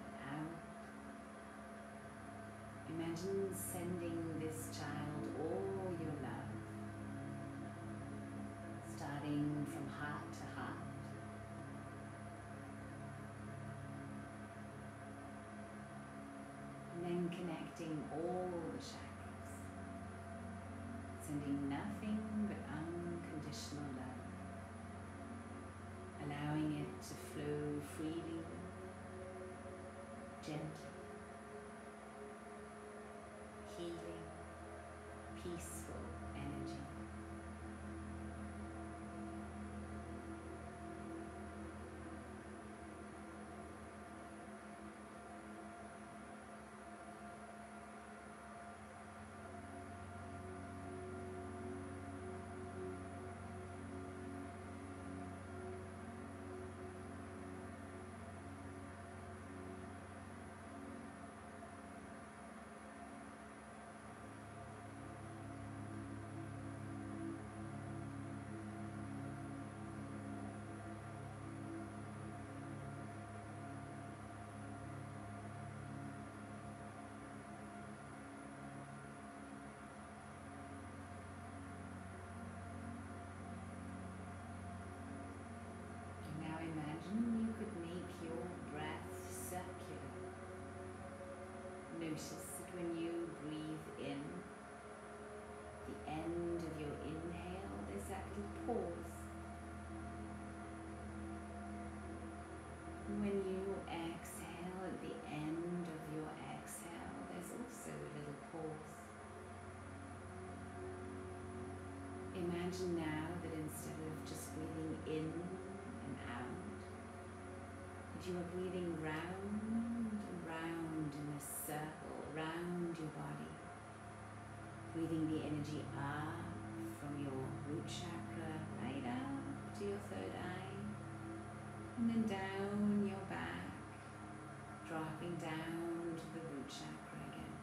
and out, imagine sending this child all your love, starting from heart to heart. And then connecting all the chakras, sending nothing but unconditional love, allowing it to flow freely, gently, healing, peaceful energy. Imagine you could make your breath circular. Notice that when you breathe in, the end of your inhale, there's that little pause. When you exhale, at the end of your exhale, there's also a little pause. Imagine now that instead of just breathing in and out, you are breathing round and round in a circle around your body, breathing the energy up from your root chakra right up to your third eye, and then down your back, dropping down to the root chakra again.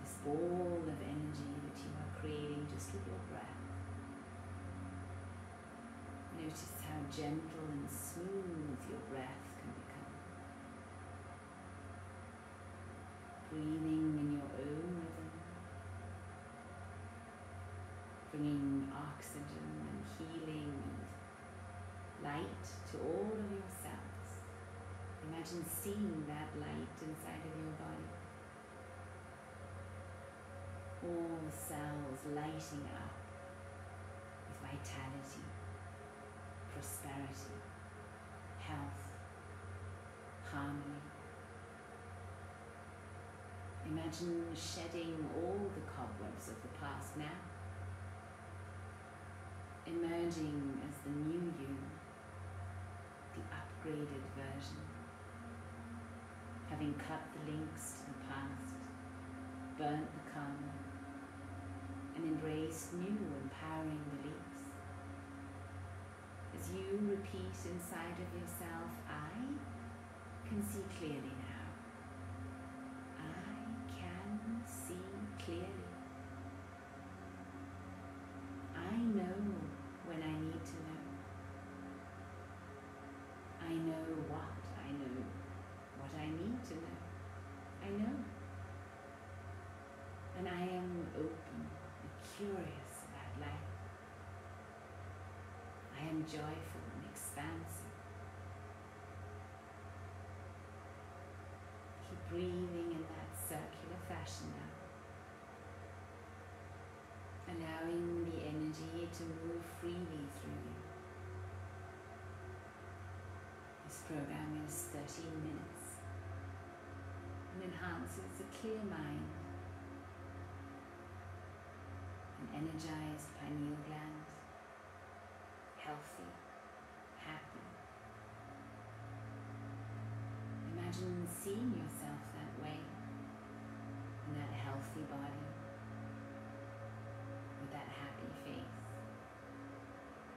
This ball of energy that you are creating just with your breath. Notice how gentle and smooth your breath can become. Breathing in your own rhythm, bringing oxygen and healing and light to all of your cells. Imagine seeing that light inside of your body. All the cells lighting up with vitality, prosperity, health, harmony. Imagine shedding all the cobwebs of the past now, emerging as the new you, the upgraded version, having cut the links to the past, burnt the karma, and embraced new empowering beliefs. As you repeat inside of yourself, I can see clearly now. I can see clearly. I know when I need to know. I know what I know, what I need to know. I know. And I am open and curious about life. I am joyful and expansive. Keep breathing in that circular fashion now, allowing the energy to move freely through you. This program is 13 minutes and enhances a clear mind, an energized pineal gland, healthy, happy. Imagine seeing yourself that way, in that healthy body, with that happy face,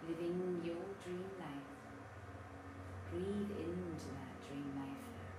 living your dream life. Breathe into that dream life now.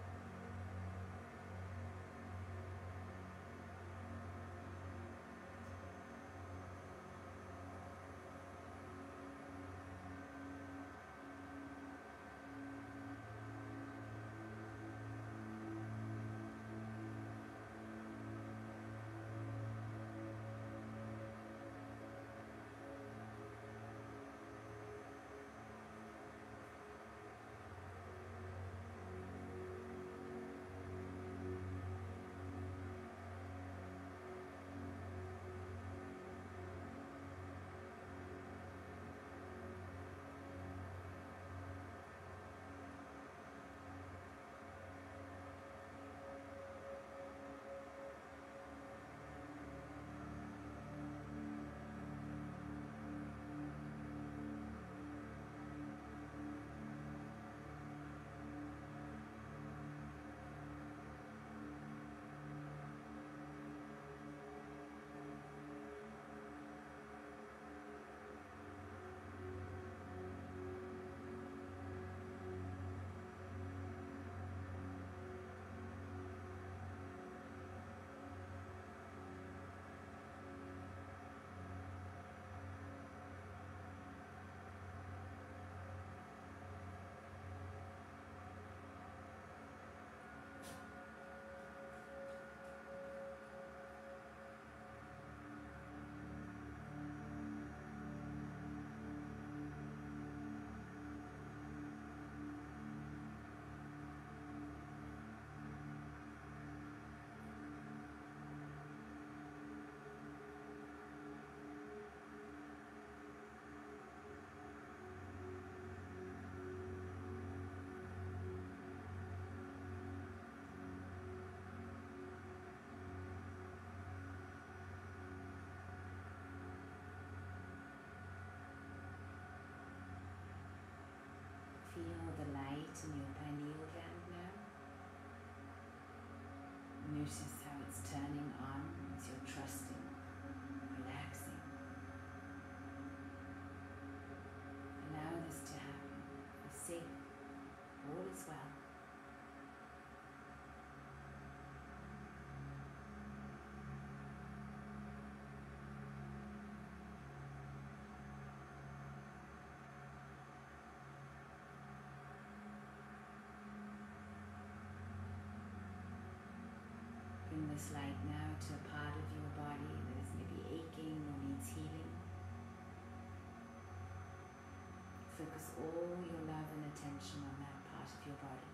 this light now to a part of your body that is maybe aching or needs healing. Focus all your love and attention on that part of your body.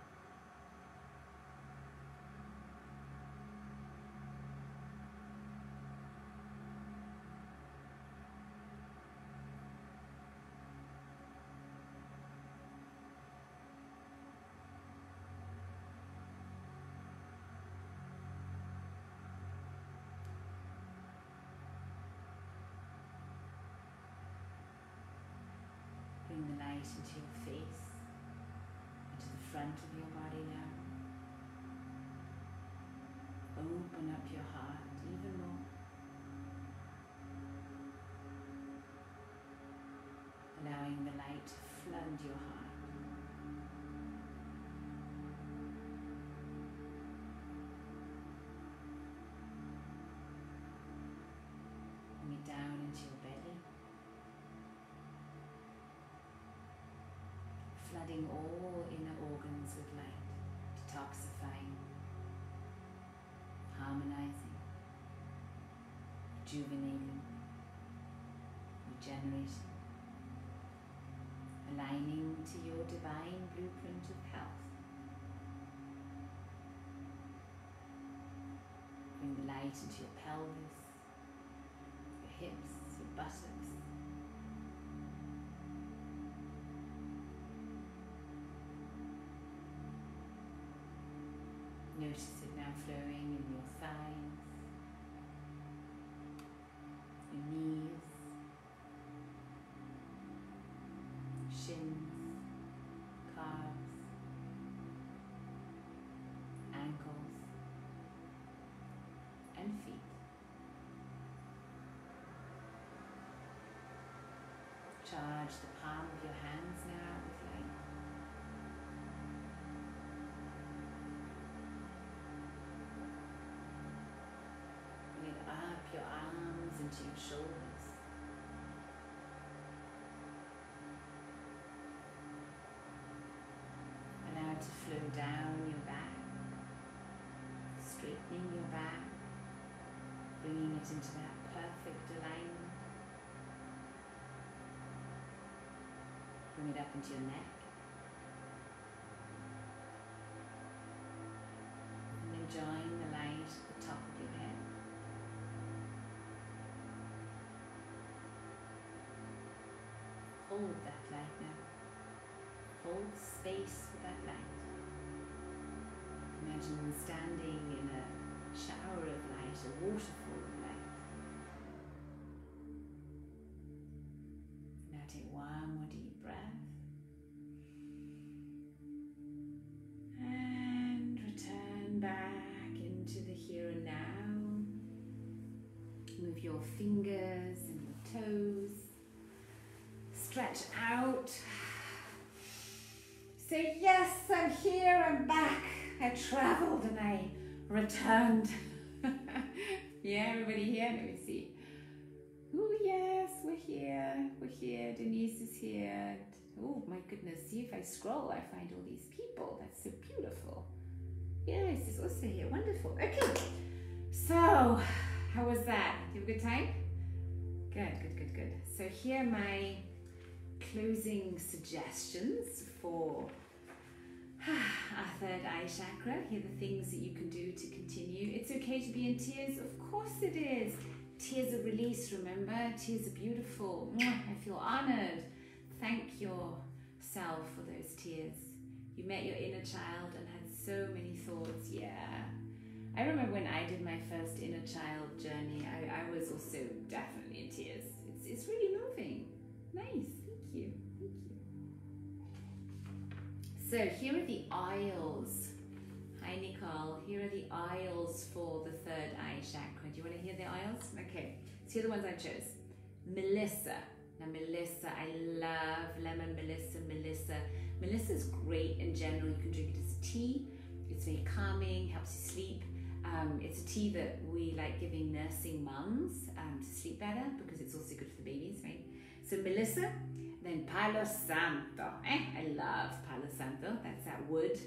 Bring the light into your face, into the front of your body now. Open up your heart even more. Allowing the light to flood your heart. Bring it down into your belly. Flooding all inner organs with light, detoxifying, harmonizing, rejuvenating, regenerating, aligning to your divine blueprint of health. Bring the light into your pelvis, your hips, your buttocks. Notice it now flowing in your thighs, your knees, shins, calves, ankles, and feet. Charge the palm of your hands now with light. Up your arms into your shoulders. Allow it to flow down your back, straightening your back, bringing it into that perfect alignment. Bring it up into your neck. And enjoying the light at the top of your head. Hold that light now. Hold space for that light. Imagine standing in a shower of light, a waterfall of light. Now take one more deep breath. And return back into the here and now. Move your fingers and your toes. Stretch out. Say, yes, I'm here, I'm back. I traveled and I returned. Yeah, everybody here? Let me see. Oh, yes, we're here. We're here. Denise is here. Oh, my goodness. See, if I scroll, I find all these people. That's so beautiful. Yes, is also here. Wonderful. Okay. So, how was that? You have a good time? Good, good, good, good. So here are my closing suggestions for our third eye chakra. Here are the things that you can do to continue. It's okay to be in tears. Of course it is. Tears are release, remember? Tears are beautiful. I feel honored. Thank yourself for those tears. You met your inner child and had so many thoughts. Yeah. I remember when I did my first inner child journey, I was also definitely in tears. It's really moving. Nice. Thank you. Thank you. So here are the aisles. Hi, Nicole. Here are the aisles for the third eye chakra. Do you want to hear the aisles? Okay. So here are the ones I chose. Melissa. Now, Melissa, I love lemon Melissa. Melissa's great in general. You can drink it as tea. It's very calming, helps you sleep. It's a tea that we like giving nursing mums to sleep better because it's also good for the babies, right? So Melissa, then Palo Santo. I love Palo Santo. That's that wood.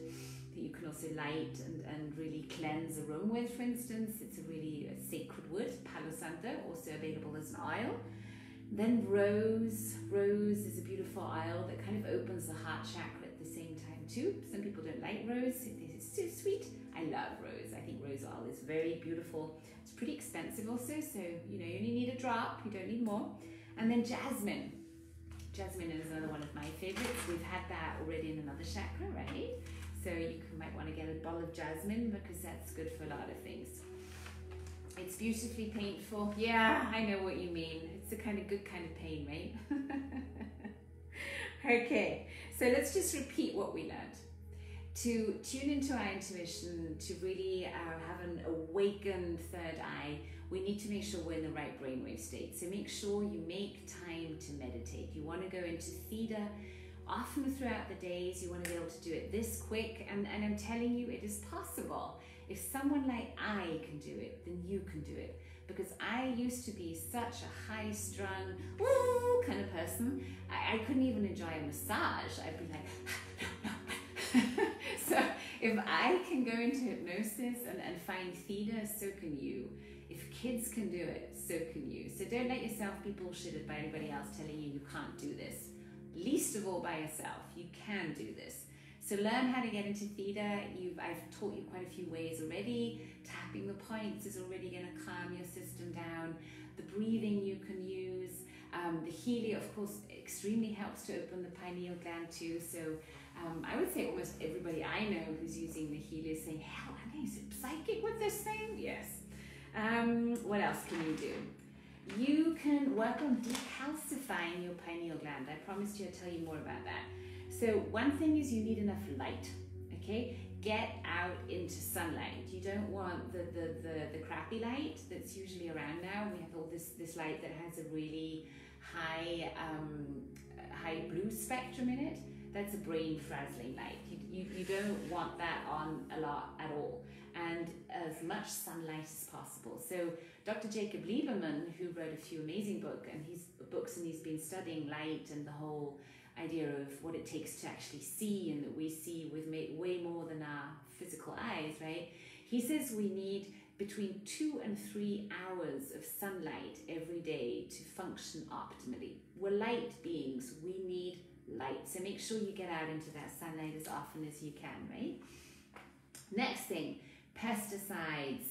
that you can also light and really cleanse a room with, for instance. It's a really sacred wood. Palo Santo, also available as an oil. Then rose. Rose is a beautiful oil that kind of opens the heart chakra at the same time too. Some people don't like rose. It's so sweet. I love rose. I think rose oil is very beautiful. It's pretty expensive also, so you only need a drop. You don't need more. And then jasmine. Jasmine is another one of my favorites. We've had that already in another chakra, right? So you might want to get a bottle of jasmine because that's good for a lot of things. It's beautifully painful. Yeah, I know what you mean. It's a kind of good kind of pain, right? Okay, so let's just repeat what we learned. To tune into our intuition, to really have an awakened third eye, we need to make sure we're in the right brainwave state. So make sure you make time to meditate. You want to go into theta often throughout the days. You want to be able to do it this quick, and I'm telling you, it is possible. If someone like I can do it, then you can do it. Because I used to be such a high-strung, woo kind of person. I couldn't even enjoy a massage. I'd be like, so if I can go into hypnosis and find theta, so can you. If kids can do it, so can you. So don't let yourself be bullshitted by anybody else telling you can't do this. Least of all by yourself. You can do this. So learn how to get into theta. I've taught you quite a few ways already. Tapping the points is already going to calm your system down. The breathing you can use. The helio, of course, extremely helps to open the pineal gland too. So I would say almost everybody I know who's using the helio is saying, hell, am I psychic with this thing? Yes. What else can you do? You can work on decalcifying your pineal gland. I promised you I'd tell you more about that. So one thing is you need enough light, okay? Get out into sunlight. You don't want the crappy light that's usually around now. We have all this light that has a really high blue spectrum in it. That's a brain frazzling light. You don't want that on a lot at all. And as much sunlight as possible. So Dr. Jacob Lieberman, who wrote a few amazing books, and he's been studying light and the whole idea of what it takes to actually see, and that we see with way more than our physical eyes, right? He says we need between 2 and 3 hours of sunlight every day to function optimally. We're light beings. We need light. So make sure you get out into that sunlight as often as you can, right? Next thing, pesticides,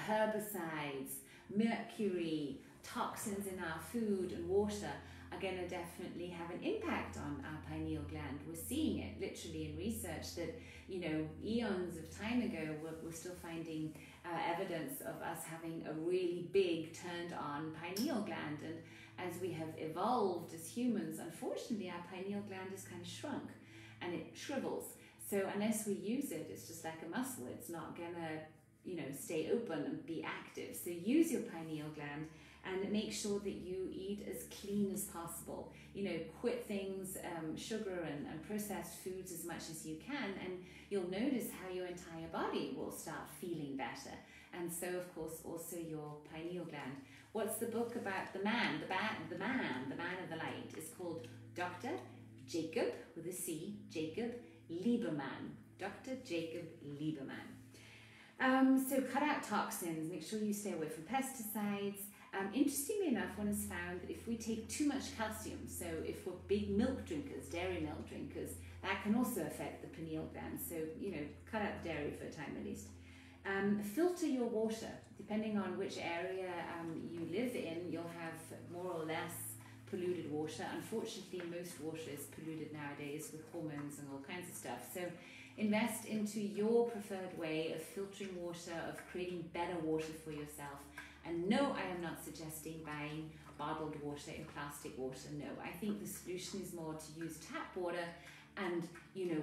herbicides, mercury, toxins in our food and water are going to definitely have an impact on our pineal gland. We're seeing it literally in research that, eons of time ago, we're still finding evidence of us having a really big turned on pineal gland. And as we have evolved as humans, unfortunately, our pineal gland is kind of shrunk and it shrivels. So unless we use it, it's just like a muscle. It's not gonna, stay open and be active. So use your pineal gland and make sure that you eat as clean as possible. Quit things, sugar and processed foods as much as you can, and you'll notice how your entire body will start feeling better. And so, of course, also your pineal gland. What's the book about the man of the light? It's called Dr. Jacob, with a C, Jacob Lieberman. Dr. Jacob Lieberman. So cut out toxins, make sure you stay away from pesticides. Interestingly enough, one has found that if we take too much calcium, so if we're big milk drinkers, dairy milk drinkers, that can also affect the pineal gland. So, cut out dairy for a time at least. Filter your water. Depending on which area you live in, you'll have more or less polluted water. Unfortunately, most water is polluted nowadays with hormones and all kinds of stuff. So invest into your preferred way of filtering water, of creating better water for yourself. And no, I am not suggesting buying bottled water in plastic water. No, I think the solution is more to use tap water and,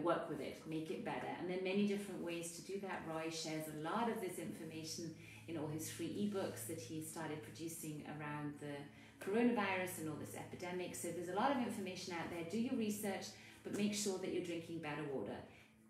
work with it, make it better. And there are many different ways to do that. Roy shares a lot of this information in all his free ebooks that he started producing around the coronavirus and all this epidemic. So there's a lot of information out there. Do your research, but make sure that you're drinking better water.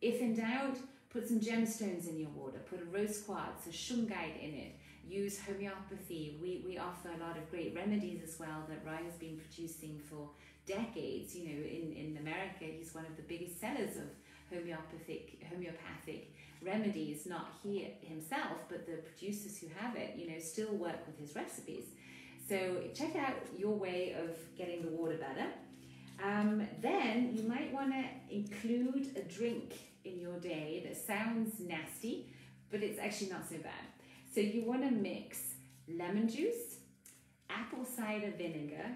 If in doubt, put some gemstones in your water. Put a rose quartz, a shungite in it. Use homeopathy. We offer a lot of great remedies as well that Roy has been producing for decades. In America, he's one of the biggest sellers of homeopathic remedies, not he himself, but the producers who have it, you know, still work with his recipes. So check out your way of getting the water better. Then you might want to include a drink in your day that sounds nasty, but it's actually not so bad. So you want to mix lemon juice, apple cider vinegar,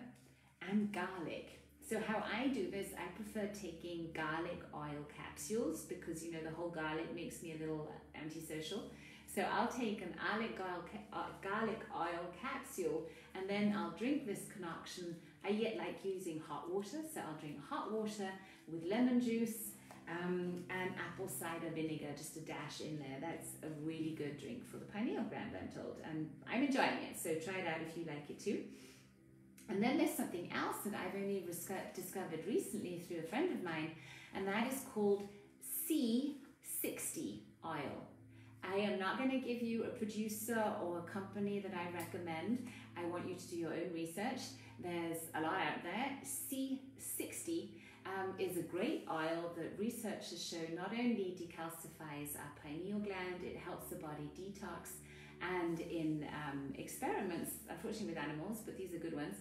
and garlic. So how I do this, I prefer taking garlic oil capsules because, you know, the whole garlic makes me a little antisocial. So I'll take an garlic oil capsule, and then I'll drink this concoction. I yet like using hot water, so I'll drink hot water with lemon juice and apple cider vinegar, just a dash in there. That's a really good drink for the pineal gland, I'm told, and I'm enjoying it, so try it out if you like it too. And then there's something else that I've only discovered recently through a friend of mine, and that is called C60 oil. I am not going to give you a producer or a company that I recommend. I want you to do your own research. There's a lot out there. C60 is a great oil that research has shown not only decalcifies our pineal gland, it helps the body detox, and in experiments, unfortunately with animals, but these are good ones,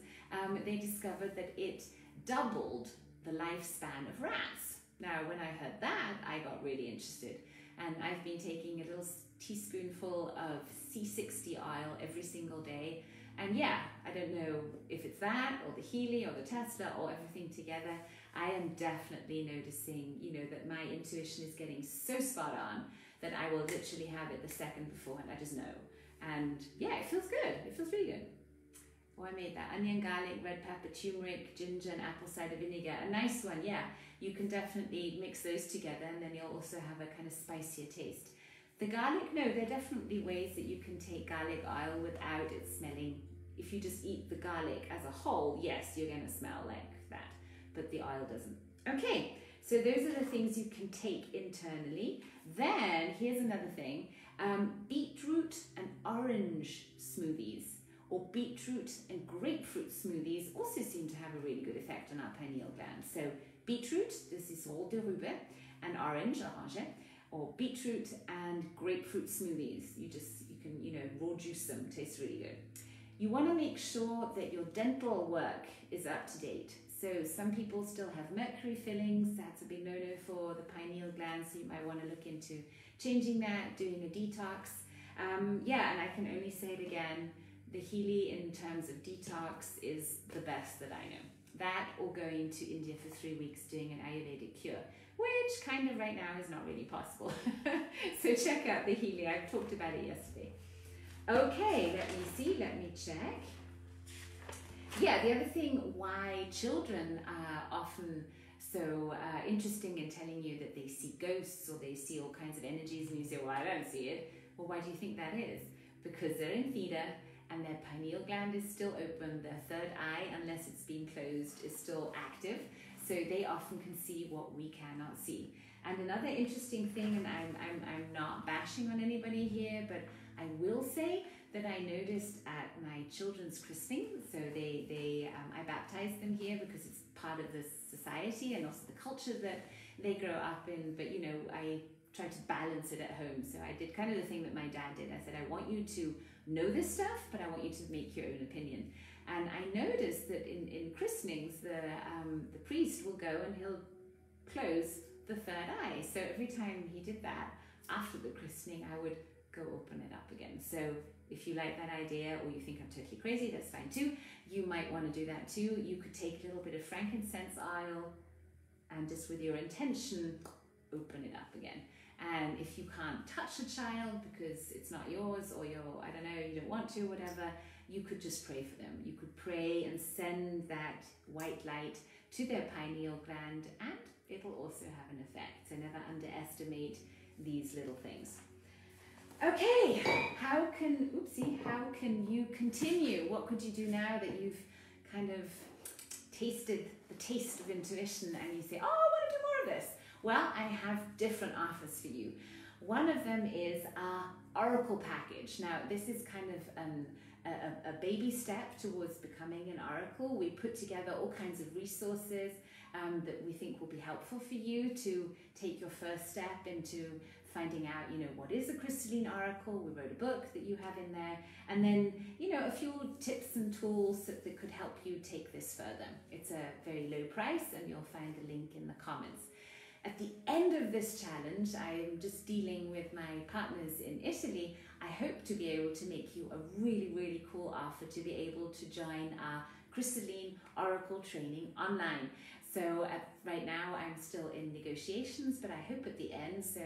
they discovered that it doubled the lifespan of rats. Now, when I heard that, I got really interested. And I've been taking a little teaspoonful of C60 oil every single day. And yeah, I don't know if it's that or the Healy or the Tesla or everything together. I am definitely noticing, you know, that my intuition is getting so spot on that I will literally have it the second beforehand. I just know. And yeah, it feels good. It feels really good. Oh, I made that. Onion, garlic, red pepper, turmeric, ginger, and apple cider vinegar. A nice one, yeah. You can definitely mix those together, and then you'll also have a kind of spicier taste. The garlic, no, there are definitely ways that you can take garlic oil without it smelling. If you just eat the garlic as a whole, yes, you're going to smell like that, but the oil doesn't. Okay, so those are the things you can take internally. Then, here's another thing. Beetroot and orange smoothies, or beetroot and grapefruit smoothies also seem to have a really good effect on our pineal gland. So beetroot, this is all de rube, and orange, or beetroot and grapefruit smoothies. You can, you know, raw juice them, tastes really good. You want to make sure that your dental work is up to date. So some people still have mercury fillings. That's a big no-no for the pineal gland, so you might want to look into changing that, doing a detox. Yeah, and I can only say it again, the Healy in terms of detox is the best that I know. That or going to India for 3 weeks doing an Ayurvedic cure, which kind of right now is not really possible. So check out the Healy. I talked about it yesterday. Okay, let me check. Yeah, the other thing why children are often so interesting in telling you that they see ghosts or they see all kinds of energies, and you say, well, I don't see it. Well, why do you think that is? Because they're in theta and their pineal gland is still open. Their third eye, unless it's been closed, is still active. So they often can see what we cannot see. And another interesting thing, and I'm not bashing on anybody here, but I will say that I noticed at my children's christening, so I baptized them here because it's part of the society and also the culture that they grow up in, but you know, I try to balance it at home. So I did kind of the thing that my dad did. I said, I want you to know this stuff, but I want you to make your own opinion. And I noticed that in christenings, the priest will go and he'll close the third eye. So every time he did that, after the christening, I would go open it up again. So if you like that idea or you think I'm totally crazy, that's fine too. You might want to do that too. You could take a little bit of frankincense oil and just with your intention, open it up again. And if you can't touch a child because it's not yours or I don't know, you don't want to, whatever, you could just pray for them. You could pray and send that white light to their pineal gland, and it'll also have an effect. So never underestimate these little things. Okay, how can you continue? What could you do now that you've kind of tasted the taste of intuition and you say, oh, I want to do more of this? Well, I have different offers for you. One of them is our Oracle package. Now, this is kind of a baby step towards becoming an oracle. We put together all kinds of resources that we think will be helpful for you to take your first step into finding out, what is a crystalline oracle. We wrote a book that you have in there, and then, a few tips and tools that could help you take this further. It's a very low price, and you'll find the link in the comments. At the end of this challenge, I'm just dealing with my partners in Italy. I hope to be able to make you a really, really cool offer to be able to join our Crystalline Oracle training online. So right now I'm still in negotiations, but I hope at the end, so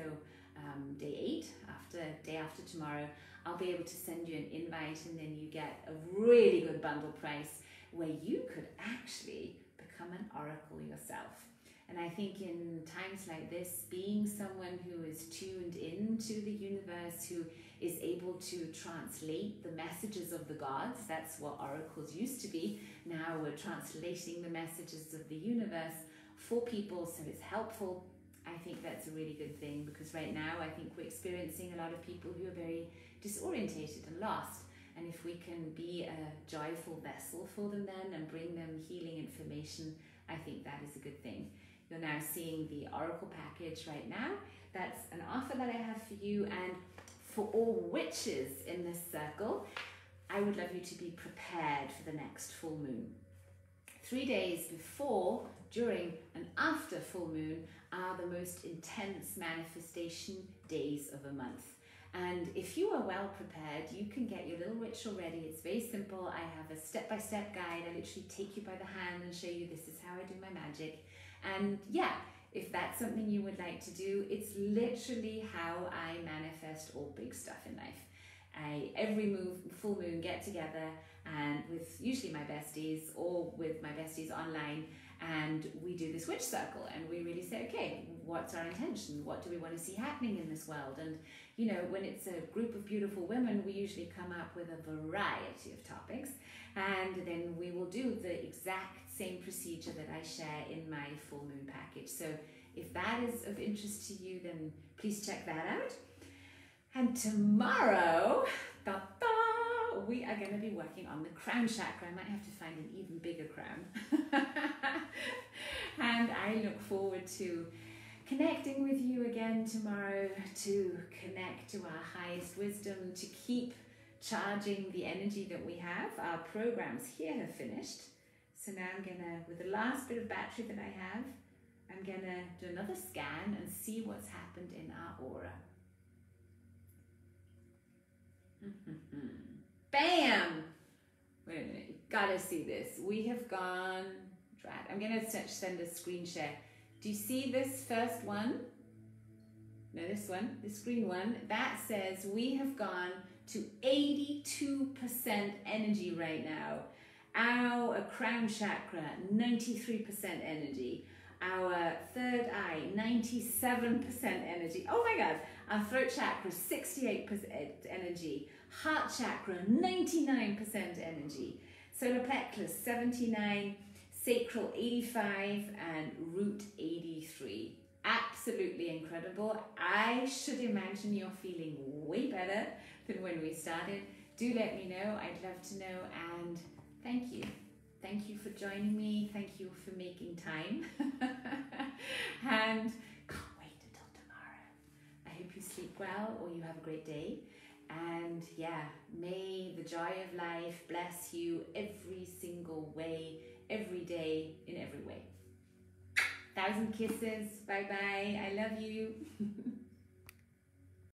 day 8, day after tomorrow, I'll be able to send you an invite, and then you get a really good bundle price where you could actually become an oracle yourself. And I think in times like this, being someone who is tuned into the universe, who is able to translate the messages of the gods, that's what oracles used to be. Now we're translating the messages of the universe for people, so it's helpful. I think that's a really good thing, because right now I think we're experiencing a lot of people who are very disorientated and lost. And if we can be a joyful vessel for them then and bring them healing information, I think that is a good thing. You're now seeing the Oracle package right now. That's an offer that I have for you, and for all witches in this circle, I would love you to be prepared for the next full moon. 3 days before, during, and after full moon are the most intense manifestation days of a month. And if you are well prepared, you can get your little ritual ready. It's very simple. I have a step-by-step guide. I literally take you by the hand and show you this is how I do my magic. And yeah, if that's something you would like to do, it's literally how I manifest all big stuff in life. Every full moon get together, and with usually my besties or with my besties online, and we do this witch circle, and we really say, okay, what's our intention? What do we want to see happening in this world? And when it's a group of beautiful women, we usually come up with a variety of topics, and then we will do the exact same procedure that I share in my full moon package. So if that is of interest to you, then please check that out. And tomorrow, we are going to be working on the Crown Chakra. I might have to find an even bigger crown. And I look forward to connecting with you again tomorrow, to connect to our highest wisdom, to keep charging the energy that we have. Our programs here have finished. So now I'm going to, with the last bit of battery that I have, I'm going to do another scan and see what's happened in our aura. Bam! Wait a minute, you've got to see this. We have gone, I'm going to send a screen share. Do you see this first one? No, this one, this green one. That says we have gone to 82% energy right now. Our Crown Chakra, 93% energy. Our third eye, 97% energy. Oh my God. Our throat chakra, 68% energy. Heart chakra, 99% energy. Solar plexus, 79. Sacral, 85. And root, 83. Absolutely incredible. I should imagine you're feeling way better than when we started. Do let me know. I'd love to know. And thank you. Thank you for joining me. Thank you for making time. And can't wait until tomorrow. I hope you sleep well, or you have a great day. And yeah, may the joy of life bless you every single way, every day, in every way. 1,000 kisses. Bye-bye. I love you.